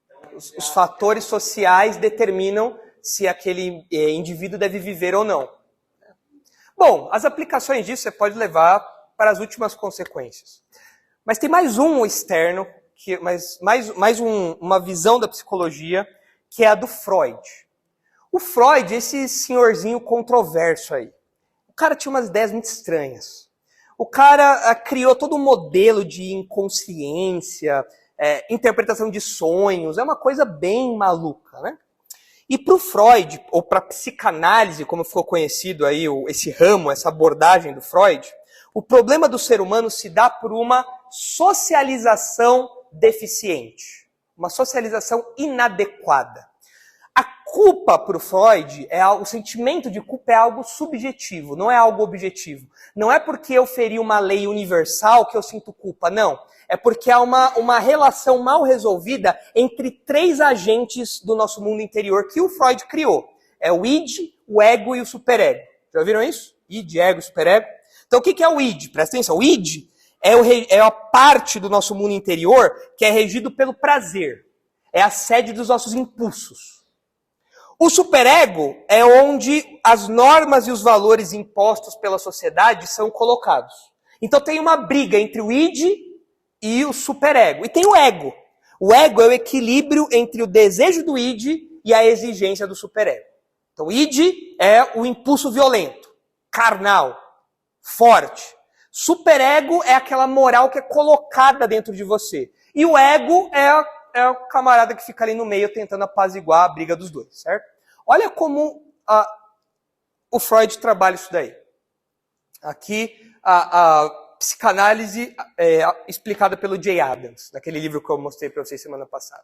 Então, os fatores sociais determinam se aquele indivíduo deve viver ou não. Bom, as aplicações disso você pode levar para as últimas consequências. Mas tem mais um externo, uma visão da psicologia, que é a do Freud. O Freud, esse senhorzinho controverso aí, o cara tinha umas ideias muito estranhas. O cara criou todo um modelo de inconsciência, interpretação de sonhos, é uma coisa bem maluca, né? E para o Freud, ou para a psicanálise, como ficou conhecido aí, esse ramo, essa abordagem do Freud, o problema do ser humano se dá por uma socialização deficiente, uma socialização inadequada. A culpa para o Freud, o sentimento de culpa é algo subjetivo, não é algo objetivo. Não é porque eu feri uma lei universal que eu sinto culpa, não. É porque há uma relação mal resolvida entre 3 agentes do nosso mundo interior que o Freud criou. É o id, o ego e o superego. Já viram isso? Id, ego, superego. Então o que é o id? Presta atenção. O id é a parte do nosso mundo interior que é regido pelo prazer. É a sede dos nossos impulsos. O superego é onde as normas e os valores impostos pela sociedade são colocados. Então tem uma briga entre o id e o superego. E tem o ego. O ego é o equilíbrio entre o desejo do id e a exigência do superego. Então o id é o impulso violento, carnal, forte. Superego é aquela moral que é colocada dentro de você. E o ego é o camarada que fica ali no meio tentando apaziguar a briga dos dois, certo? Olha como o Freud trabalha isso daí. Aqui a psicanálise explicada pelo Jay Adams, naquele livro que eu mostrei para vocês semana passada.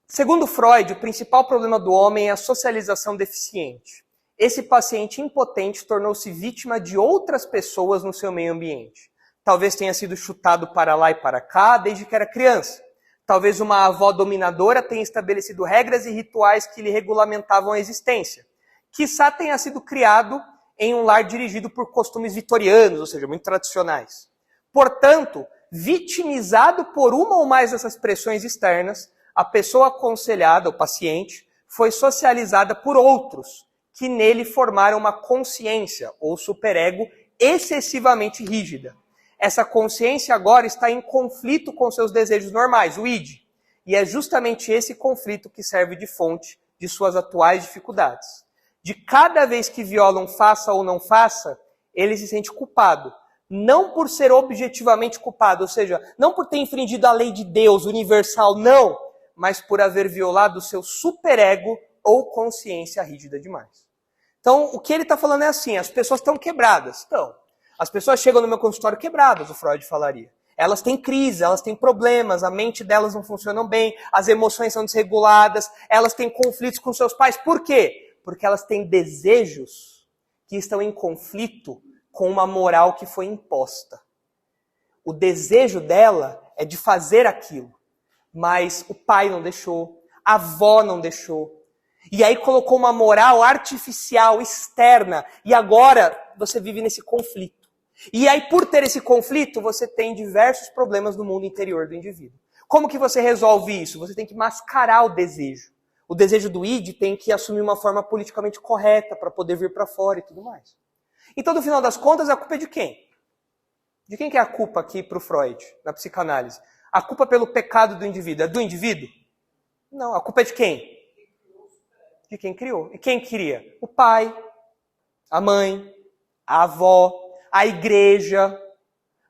Segundo Freud, o principal problema do homem é a socialização deficiente. Esse paciente impotente tornou-se vítima de outras pessoas no seu meio ambiente. Talvez tenha sido chutado para lá e para cá desde que era criança. Talvez uma avó dominadora tenha estabelecido regras e rituais que lhe regulamentavam a existência. Quiçá tenha sido criado em um lar dirigido por costumes vitorianos, ou seja, muito tradicionais. Portanto, vitimizado por uma ou mais dessas pressões externas, a pessoa aconselhada, o paciente, foi socializada por outros, que nele formaram uma consciência, ou superego, excessivamente rígida. Essa consciência agora está em conflito com seus desejos normais, o id. E é justamente esse conflito que serve de fonte de suas atuais dificuldades. De cada vez que viola um faça ou não faça, ele se sente culpado. Não por ser objetivamente culpado, ou seja, não por ter infringido a lei de Deus universal, não, mas por haver violado o seu superego ou consciência rígida demais. Então, o que ele está falando é assim, as pessoas estão quebradas. Então, as pessoas chegam no meu consultório quebradas, o Freud falaria. Elas têm crise, elas têm problemas, a mente delas não funciona bem, as emoções são desreguladas, elas têm conflitos com seus pais. Por quê? Porque elas têm desejos que estão em conflito com uma moral que foi imposta. O desejo dela é de fazer aquilo, mas o pai não deixou, a avó não deixou. E aí colocou uma moral artificial, externa, e agora você vive nesse conflito. E aí, por ter esse conflito, você tem diversos problemas no mundo interior do indivíduo. Como que você resolve isso? Você tem que mascarar o desejo. O desejo do id tem que assumir uma forma politicamente correta para poder vir para fora e tudo mais. Então, no final das contas, a culpa é de quem? De quem que é a culpa aqui para o Freud, na psicanálise? A culpa pelo pecado do indivíduo é do indivíduo? Não, a culpa é de quem? De quem criou. E quem cria? O pai, a mãe, a avó, a igreja.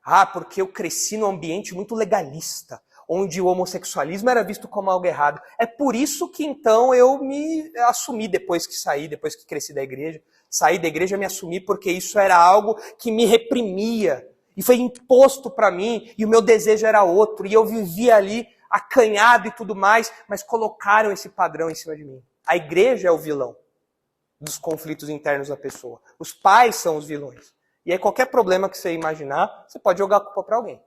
Ah, porque eu cresci num ambiente muito legalista, onde o homossexualismo era visto como algo errado. É por isso que então eu me assumi depois que saí, depois que cresci da igreja. Saí da igreja e me assumi porque isso era algo que me reprimia. E foi imposto para mim, e o meu desejo era outro. E eu vivia ali acanhado e tudo mais, mas colocaram esse padrão em cima de mim. A igreja é o vilão dos conflitos internos da pessoa. Os pais são os vilões. E aí qualquer problema que você imaginar, você pode jogar a culpa para alguém.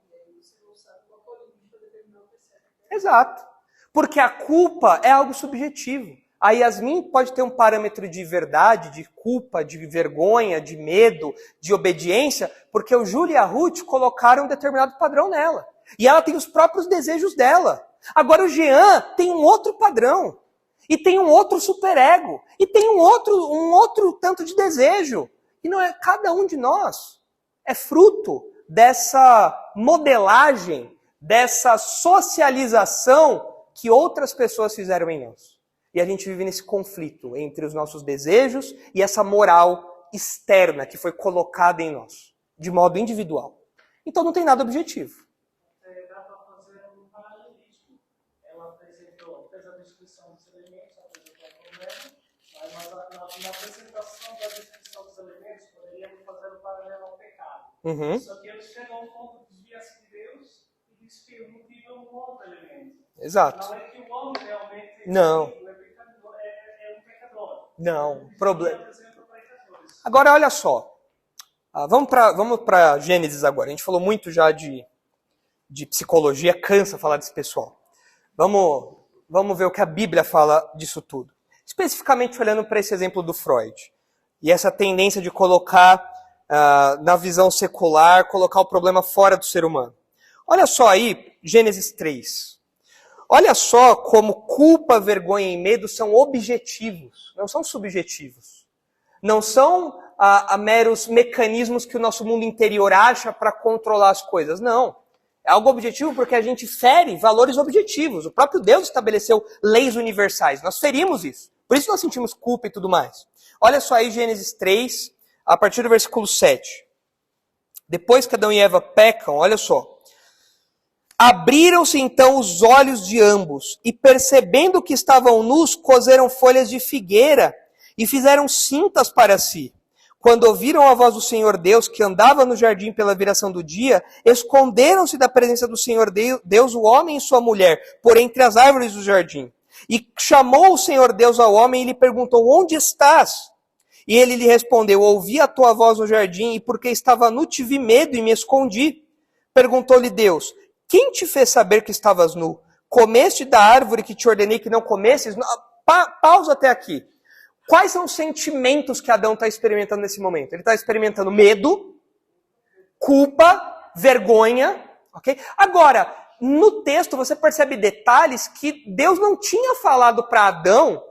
Exato. Porque a culpa é algo subjetivo. A Yasmin pode ter um parâmetro de verdade, de culpa, de vergonha, de medo, de obediência, porque o Júlio e a Ruth colocaram um determinado padrão nela. E ela tem os próprios desejos dela. Agora o Jean tem um outro padrão. E tem um outro superego. E tem um outro tanto de desejo. E não é cada um de nós. É fruto dessa modelagem, dessa socialização que outras pessoas fizeram em nós. E a gente vive nesse conflito entre os nossos desejos e essa moral externa que foi colocada em nós, de modo individual. Então não tem nada objetivo. Dá para fazer um paralelismo. Ela fez a descrição dos elementos, apresentou o problema, mas na apresentação da descrição dos elementos, poderíamos fazer um paralelo ao pecado. Só que eles chegam ao ponto de desviar-se de Deus e diz que o motivo é um outro elemento. Exato. Não é que o homem realmente Não. É um pecador. Não, problema. Agora, olha só. Vamos para Gênesis agora. A gente falou muito já de psicologia, cansa falar desse pessoal. Vamos ver o que a Bíblia fala disso tudo. Especificamente olhando para esse exemplo do Freud. E essa tendência de colocar, na visão secular, colocar o problema fora do ser humano. Olha só aí, Gênesis 3. Olha só como culpa, vergonha e medo são objetivos, não são subjetivos. Não são meros mecanismos que o nosso mundo interior acha para controlar as coisas. Não. É algo objetivo porque a gente fere valores objetivos. O próprio Deus estabeleceu leis universais. Nós ferimos isso. Por isso nós sentimos culpa e tudo mais. Olha só aí Gênesis 3, a partir do versículo 7. Depois que Adão e Eva pecam, olha só. Abriram-se então os olhos de ambos, e percebendo que estavam nus, coseram folhas de figueira e fizeram cintas para si. Quando ouviram a voz do Senhor Deus, que andava no jardim pela viração do dia, esconderam-se da presença do Senhor Deus, o homem e sua mulher, por entre as árvores do jardim. E chamou o Senhor Deus ao homem e lhe perguntou, onde estás? E ele lhe respondeu, ouvi a tua voz no jardim, e porque estava nu tive medo e me escondi. Perguntou-lhe Deus, quem te fez saber que estavas nu? Comeste da árvore que te ordenei que não comesses? Pausa até aqui. Quais são os sentimentos que Adão está experimentando nesse momento? Ele está experimentando medo, culpa, vergonha. Okay? Agora, no texto você percebe detalhes que Deus não tinha falado para Adão,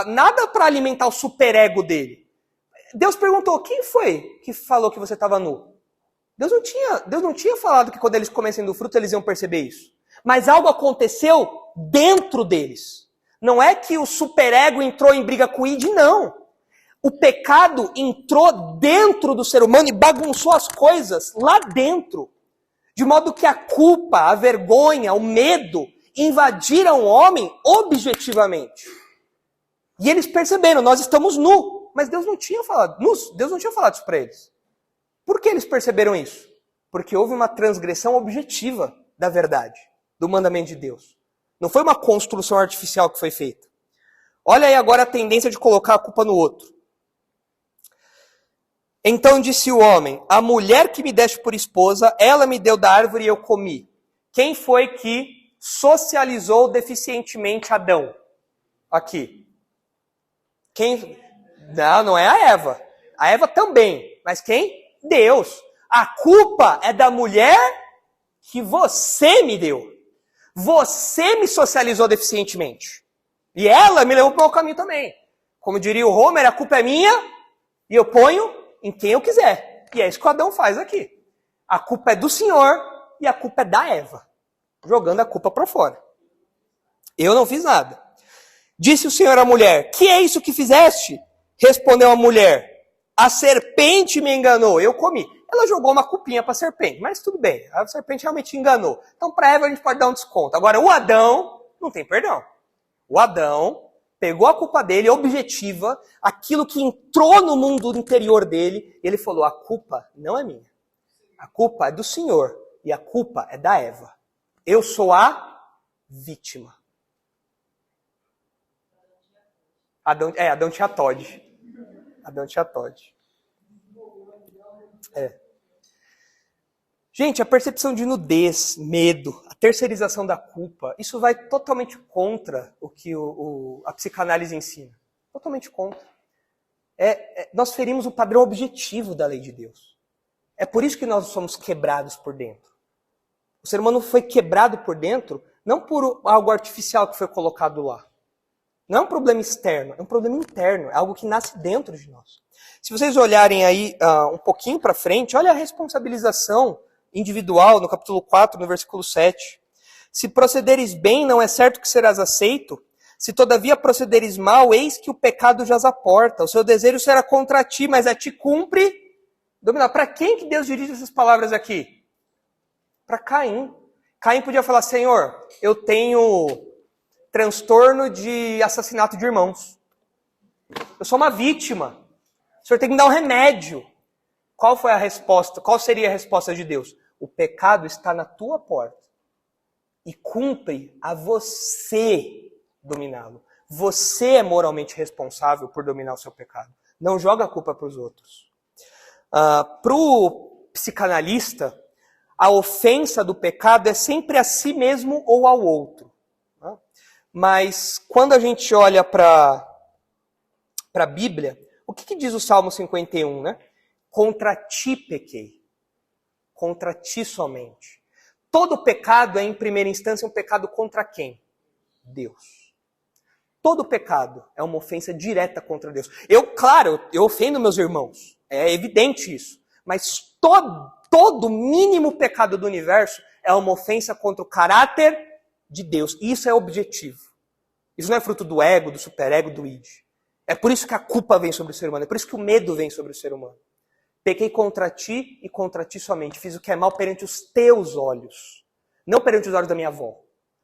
nada para alimentar o superego dele. Deus perguntou, quem foi que falou que você estava nu? Deus não tinha falado que quando eles comessem do fruto eles iam perceber isso. Mas algo aconteceu dentro deles. Não é que o superego entrou em briga com o id, não. O pecado entrou dentro do ser humano e bagunçou as coisas lá dentro. De modo que a culpa, a vergonha, o medo invadiram o homem objetivamente. E eles perceberam, nós estamos nus. Mas Deus não tinha falado isso para eles. Por que eles perceberam isso? Porque houve uma transgressão objetiva da verdade, do mandamento de Deus. Não foi uma construção artificial que foi feita. Olha aí agora a tendência de colocar a culpa no outro. Então disse o homem, a mulher que me deste por esposa, ela me deu da árvore e eu comi. Quem foi que socializou deficientemente Adão? Aqui. Quem? Não é a Eva. A Eva também. Mas quem? Deus. A culpa é da mulher que você me deu. Você me socializou deficientemente. E ela me levou para o meu caminho também. Como diria o Homer, a culpa é minha e eu ponho em quem eu quiser. E é isso que o Adão faz aqui. A culpa é do Senhor e a culpa é da Eva. Jogando a culpa para fora. Eu não fiz nada. Disse o Senhor à mulher, que é isso que fizeste? Respondeu a mulher, a serpente me enganou, eu comi. Ela jogou uma culpinha para a serpente, mas tudo bem, a serpente realmente enganou. Então para Eva a gente pode dar um desconto. Agora o Adão não tem perdão. O Adão pegou a culpa dele, objetiva, aquilo que entrou no mundo interior dele, e ele falou, a culpa não é minha. A culpa é do Senhor e a culpa é da Eva. Eu sou a vítima. Adão tinha Todd. Adão tinha Todd. Gente, a percepção de nudez, medo, a terceirização da culpa, isso vai totalmente contra o que a psicanálise ensina. Totalmente contra. Nós ferimos o padrão objetivo da lei de Deus. É por isso que nós somos quebrados por dentro. O ser humano foi quebrado por dentro, não por algo artificial que foi colocado lá. Não é um problema externo, é um problema interno, é algo que nasce dentro de nós. Se vocês olharem aí um pouquinho para frente, olha a responsabilização individual no capítulo 4, no versículo 7. Se procederes bem, não é certo que serás aceito. Se todavia procederes mal, eis que o pecado jaz à porta. O seu desejo será contra ti, mas a ti cumpre dominar. Para quem que Deus dirige essas palavras aqui? Para Caim. Caim podia falar, Senhor, eu tenho transtorno de assassinato de irmãos. Eu sou uma vítima. O Senhor tem que me dar um remédio. Qual foi a resposta? Qual seria a resposta de Deus? O pecado está na tua porta. E cumpre a você dominá-lo. Você é moralmente responsável por dominar o seu pecado. Não joga a culpa para os outros. Para o psicanalista, a ofensa do pecado é sempre a si mesmo ou ao outro. Mas quando a gente olha para a Bíblia, o que diz o Salmo 51, né? Contra ti pequei. Contra ti somente. Todo pecado é, em primeira instância, um pecado contra quem? Deus. Todo pecado é uma ofensa direta contra Deus. Eu ofendo meus irmãos. É evidente isso. Mas todo mínimo pecado do universo é uma ofensa contra o caráter de Deus. E isso é objetivo. Isso não é fruto do ego, do superego, do id. É por isso que a culpa vem sobre o ser humano. É por isso que o medo vem sobre o ser humano. Pequei contra ti e contra ti somente. Fiz o que é mal perante os teus olhos. Não perante os olhos da minha avó.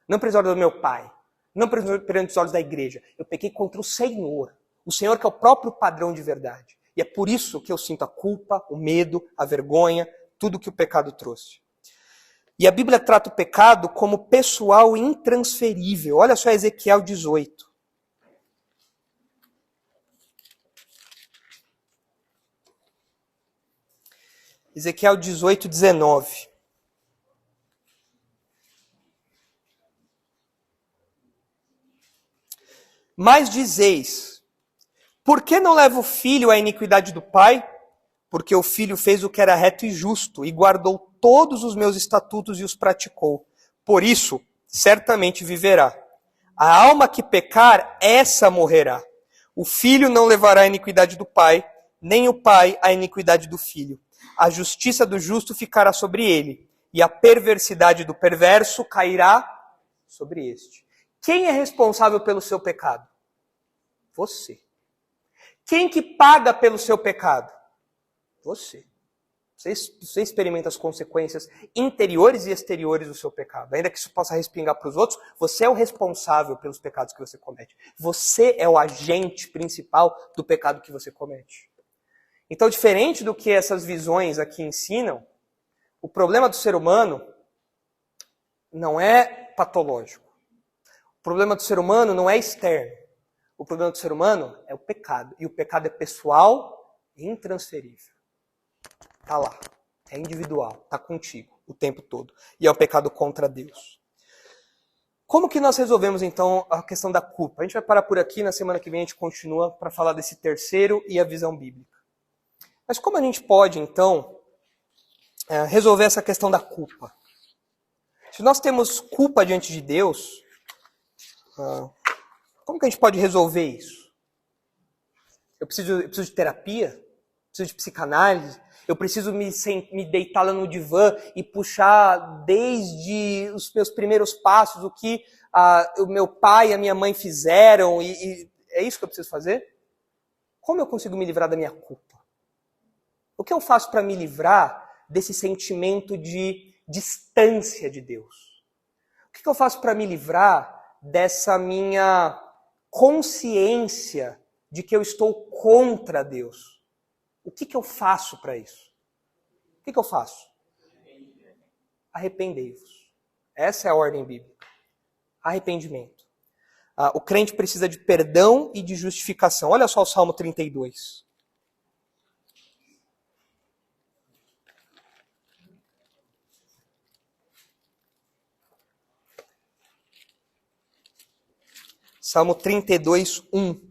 Não perante os olhos do meu pai. Não perante os olhos da igreja. Eu pequei contra o Senhor. O Senhor que é o próprio padrão de verdade. E é por isso que eu sinto a culpa, o medo, a vergonha, tudo que o pecado trouxe. E a Bíblia trata o pecado como pessoal e intransferível. Olha só Ezequiel 18. Ezequiel 18, 19. Mas dizeis, por que não leva o filho à iniquidade do pai? Porque o filho fez o que era reto e justo, e guardou todos os meus estatutos e os praticou. Por isso, certamente viverá. A alma que pecar, essa morrerá. O filho não levará a iniquidade do pai, nem o pai a iniquidade do filho. A justiça do justo ficará sobre ele, e a perversidade do perverso cairá sobre este. Quem é responsável pelo seu pecado? Você. Quem que paga pelo seu pecado? Você. Você experimenta as consequências interiores e exteriores do seu pecado. Ainda que isso possa respingar para os outros, você é o responsável pelos pecados que você comete. Você é o agente principal do pecado que você comete. Então, diferente do que essas visões aqui ensinam, O problema do ser humano não é patológico. O problema do ser humano não é externo. O problema do ser humano é o pecado. E o pecado é pessoal e intransferível. Está lá. É individual. Está contigo o tempo todo. E é um pecado contra Deus. Como que nós resolvemos, então, a questão da culpa? A gente vai parar por aqui. Na semana que vem a gente continua para falar desse terceiro e a visão bíblica. Mas como a gente pode, então, resolver essa questão da culpa? Se nós temos culpa diante de Deus, como que a gente pode resolver isso? Eu preciso de terapia? Preciso de psicanálise? Eu preciso me deitar lá no divã e puxar desde os meus primeiros passos o que o meu pai e a minha mãe fizeram e é isso que eu preciso fazer? Como eu consigo me livrar da minha culpa? O que eu faço para me livrar desse sentimento de distância de Deus? O que eu faço para me livrar dessa minha consciência de que eu estou contra Deus? O que eu faço para isso? O que eu faço? Arrependei-vos. Essa é a ordem bíblica. Arrependimento. O crente precisa de perdão e de justificação. Olha só o Salmo 32. Salmo 32, 1.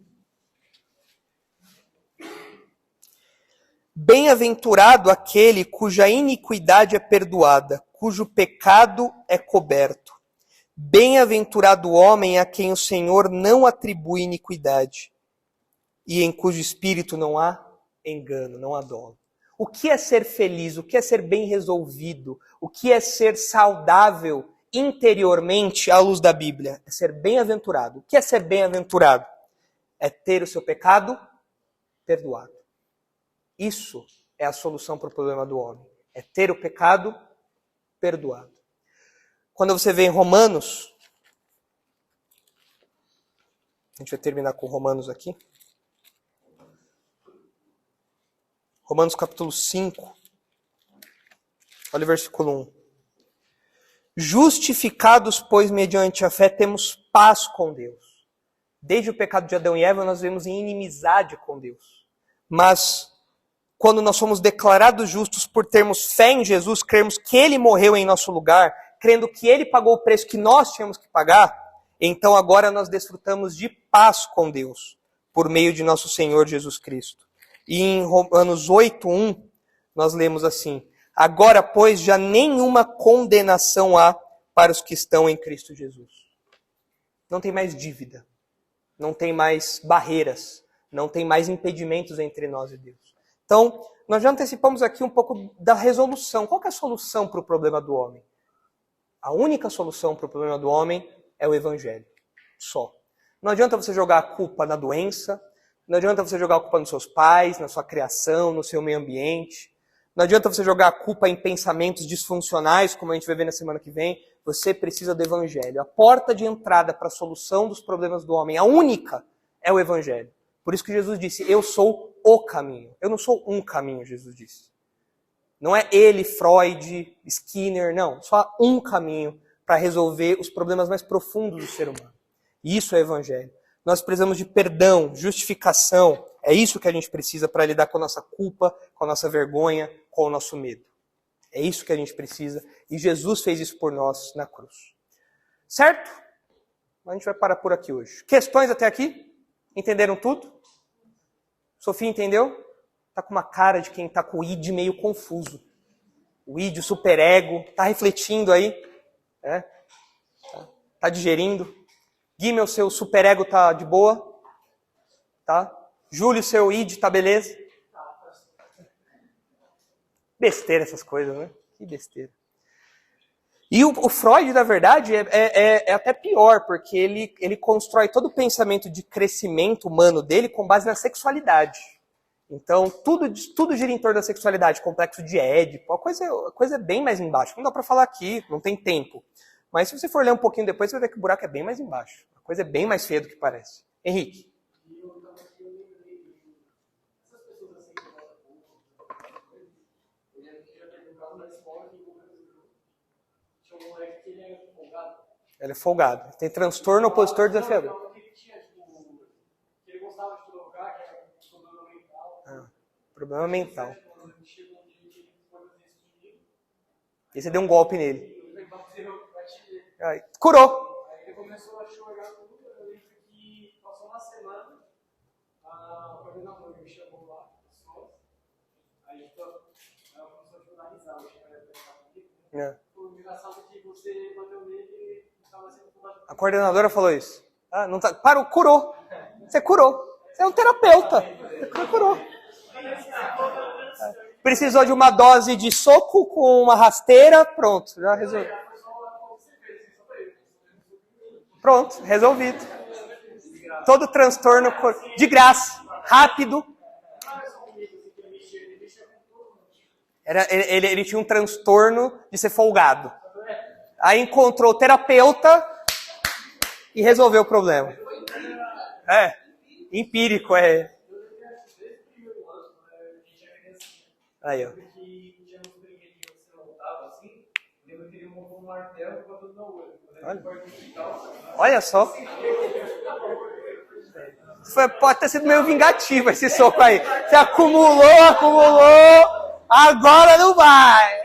Bem-aventurado aquele cuja iniquidade é perdoada, cujo pecado é coberto. Bem-aventurado o homem a quem o Senhor não atribui iniquidade, e em cujo espírito não há engano, não há dolo. O que é ser feliz? O que é ser bem resolvido? O que é ser saudável interiormente à luz da Bíblia? É ser bem-aventurado. O que é ser bem-aventurado? É ter o seu pecado perdoado. Isso é a solução para o problema do homem. É ter o pecado perdoado. Quando você vê em Romanos, a gente vai terminar com Romanos aqui. Romanos capítulo 5. Olha o versículo 1. Justificados, pois, mediante a fé, temos paz com Deus. Desde o pecado de Adão e Eva, nós vivemos em inimizade com Deus. Mas quando nós somos declarados justos por termos fé em Jesus, cremos que Ele morreu em nosso lugar, crendo que Ele pagou o preço que nós tínhamos que pagar, então agora nós desfrutamos de paz com Deus, por meio de nosso Senhor Jesus Cristo. E em Romanos 8:1, nós lemos assim: agora, pois, já nenhuma condenação há para os que estão em Cristo Jesus. Não tem mais dívida, não tem mais barreiras, não tem mais impedimentos entre nós e Deus. Então, nós já antecipamos aqui um pouco da resolução. Qual que é a solução para o problema do homem? A única solução para o problema do homem é o Evangelho. Só. Não adianta você jogar a culpa na doença, não adianta você jogar a culpa nos seus pais, na sua criação, no seu meio ambiente. Não adianta você jogar a culpa em pensamentos disfuncionais, como a gente vai ver na semana que vem. Você precisa do Evangelho. A porta de entrada para a solução dos problemas do homem, a única, é o Evangelho. Por isso que Jesus disse, eu sou o caminho. Eu não sou um caminho, Jesus disse. Não é ele, Freud, Skinner, não. Só há um caminho para resolver os problemas mais profundos do ser humano. E isso é Evangelho. Nós precisamos de perdão, justificação. É isso que a gente precisa para lidar com a nossa culpa, com a nossa vergonha, com o nosso medo. É isso que a gente precisa. E Jesus fez isso por nós na cruz. Certo? A gente vai parar por aqui hoje. Questões até aqui? Entenderam tudo? Sofia entendeu? Tá com uma cara de quem tá com o id meio confuso. O id, o superego, tá refletindo aí. Tá digerindo. Gui, meu seu superego tá de boa? Tá? Júlio, seu id, tá beleza? Besteira essas coisas, né? Que besteira. E o Freud, na verdade, é até pior, porque ele constrói todo o pensamento de crescimento humano dele com base na sexualidade. Então, tudo gira em torno da sexualidade, complexo de Édipo, a coisa é bem mais embaixo. Não dá para falar aqui, não tem tempo. Mas se você for ler um pouquinho depois, você vai ver que o buraco é bem mais embaixo. A coisa é bem mais feia do que parece. Henrique. Essas pessoas assim que botam culpa, eu já teve um caso na escola que tinha um moleque que ele era folgado. Ele é folgado. Tem transtorno opositor desafiador. Não, que ele tinha, tipo, que ele gostava de provocar, que era um problema mental. Problema mental. Ele chegou um dia que ele foi fazer isso comigo. E você deu um golpe nele. Ele bateu, bati nele. Aí, curou. Aí ele começou a chorar tudo. Eu lembro que passou uma semana, a coordenadora me chamou lá, pessoas. Aí ela começou a chorar risada, eu cheguei a conversar comigo. O engraçado é que você bateu nele e estava sendo culpado. A coordenadora falou isso. Não tá, parou, curou. Você curou. Você é um terapeuta. Você curou. Precisou de uma dose de soco com uma rasteira, pronto, já resolveu. Pronto, resolvido. Todo transtorno de graça, rápido. Ele tinha um transtorno de ser folgado. Aí encontrou o terapeuta e resolveu o problema. Empírico, Aí, ó. Olha só. Pode ter sido meio vingativo esse soco aí. Você acumulou, agora não vai.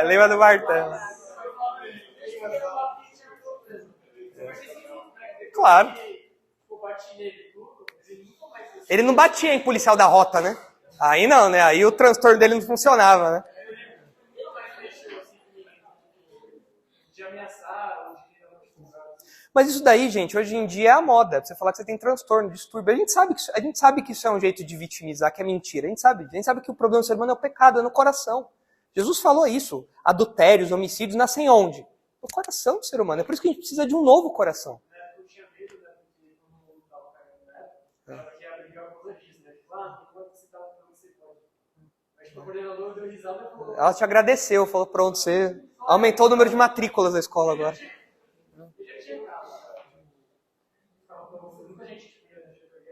Lembra do martelo. Claro. Ele não batia em policial da rota, né? Aí não, né? Aí o transtorno dele não funcionava, né? Mas isso daí, gente, hoje em dia é a moda. Você falar que você tem transtorno, distúrbio. A gente sabe que isso é um jeito de vitimizar, que é mentira. A gente sabe que o problema do ser humano é o pecado, é no coração. Jesus falou isso. Adultérios, homicídios nascem onde? No coração do ser humano. É por isso que a gente precisa de um novo coração. Eu tinha medo, né? Porque todo mundo estava caindo, né? Ela queria brigar por causa disso, né? Enquanto você estava falando, você pode. Mas o coordenador deu risada e falou. Ela te agradeceu, falou: pronto, você aumentou o número de matrículas da escola agora. Muita gente ia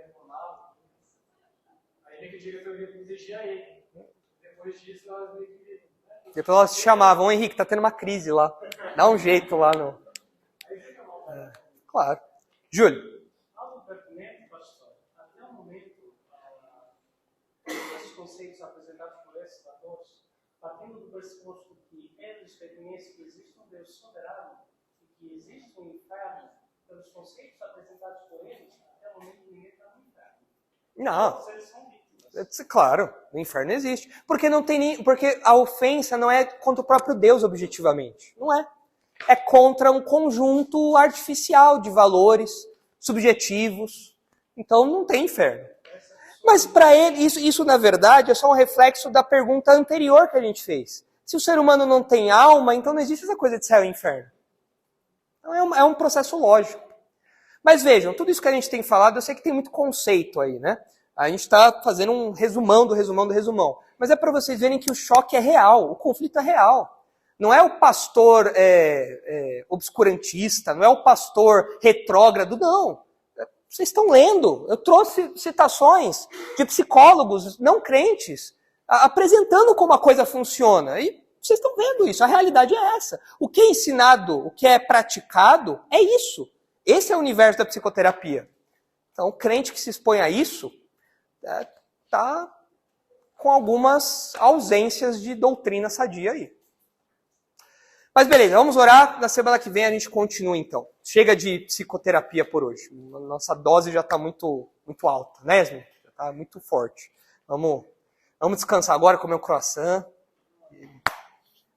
reclamar. Aí naquele dia eu ia proteger ele. Depois disso, elas meio que. Depois elas te chamavam: Henrique, tá tendo uma crise lá. Dá um jeito lá no. Claro. Júlio. Algo pertinente, pastor. Até o momento, esses conceitos apresentados por esses atores, partindo do pressuposto que eles reconhecem que existe um Deus soberano e que existe um inferno, pelos conceitos apresentados por eles, até o momento ninguém está no inferno. Não. Eles são vítimas. Claro, o inferno existe. Porque a ofensa não é contra o próprio Deus objetivamente. Não é. É contra um conjunto artificial de valores subjetivos. Então não tem inferno. Mas para ele, isso na verdade é só um reflexo da pergunta anterior que a gente fez. Se o ser humano não tem alma, então não existe essa coisa de céu e inferno. Então é um processo lógico. Mas vejam, tudo isso que a gente tem falado, eu sei que tem muito conceito aí, né? A gente está fazendo um resumão do resumão do resumão. Mas é para vocês verem que o choque é real, o conflito é real. Não é o pastor obscurantista, não é o pastor retrógrado, não. Vocês estão lendo. Eu trouxe citações de psicólogos não crentes apresentando como a coisa funciona. E vocês estão vendo isso, a realidade é essa. O que é ensinado, o que é praticado, é isso. Esse é o universo da psicoterapia. Então, o crente que se expõe a isso está com algumas ausências de doutrina sadia aí. Mas beleza, vamos orar. Na semana que vem a gente continua então. Chega de psicoterapia por hoje. Nossa dose já está muito alta, né, Yasmin? Já está muito forte. Vamos descansar agora, comer um croissant.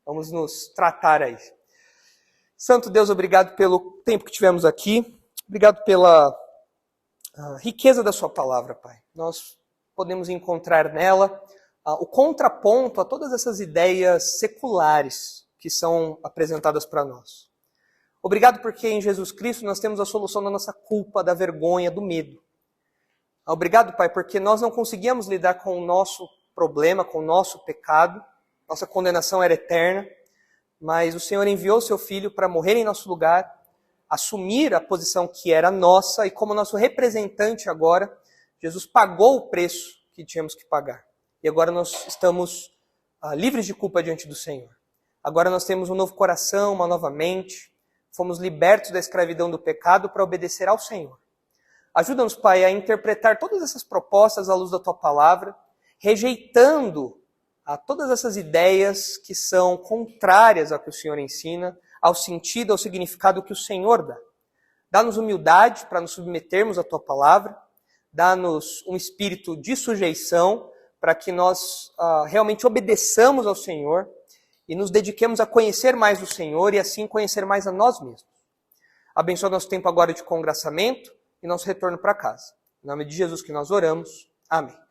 Vamos nos tratar aí. Santo Deus, obrigado pelo tempo que tivemos aqui. Obrigado pela riqueza da sua palavra, Pai. Nós podemos encontrar nela o contraponto a todas essas ideias seculares que são apresentadas para nós. Obrigado porque em Jesus Cristo nós temos a solução da nossa culpa, da vergonha, do medo. Obrigado, Pai, porque nós não conseguíamos lidar com o nosso problema, com o nosso pecado. Nossa condenação era eterna, mas o Senhor enviou o seu Filho para morrer em nosso lugar, assumir a posição que era nossa e como nosso representante agora, Jesus pagou o preço que tínhamos que pagar. E agora nós estamos livres de culpa diante do Senhor. Agora nós temos um novo coração, uma nova mente. Fomos libertos da escravidão do pecado para obedecer ao Senhor. Ajuda-nos, Pai, a interpretar todas essas propostas à luz da Tua palavra, rejeitando todas essas ideias que são contrárias ao que o Senhor ensina, ao sentido, ao significado que o Senhor dá. Dá-nos humildade para nos submetermos à Tua palavra, dá-nos um espírito de sujeição para que nós realmente obedeçamos ao Senhor e nos dediquemos a conhecer mais o Senhor e assim conhecer mais a nós mesmos. Abençoa nosso tempo agora de congraçamento e nosso retorno para casa. Em nome de Jesus que nós oramos. Amém.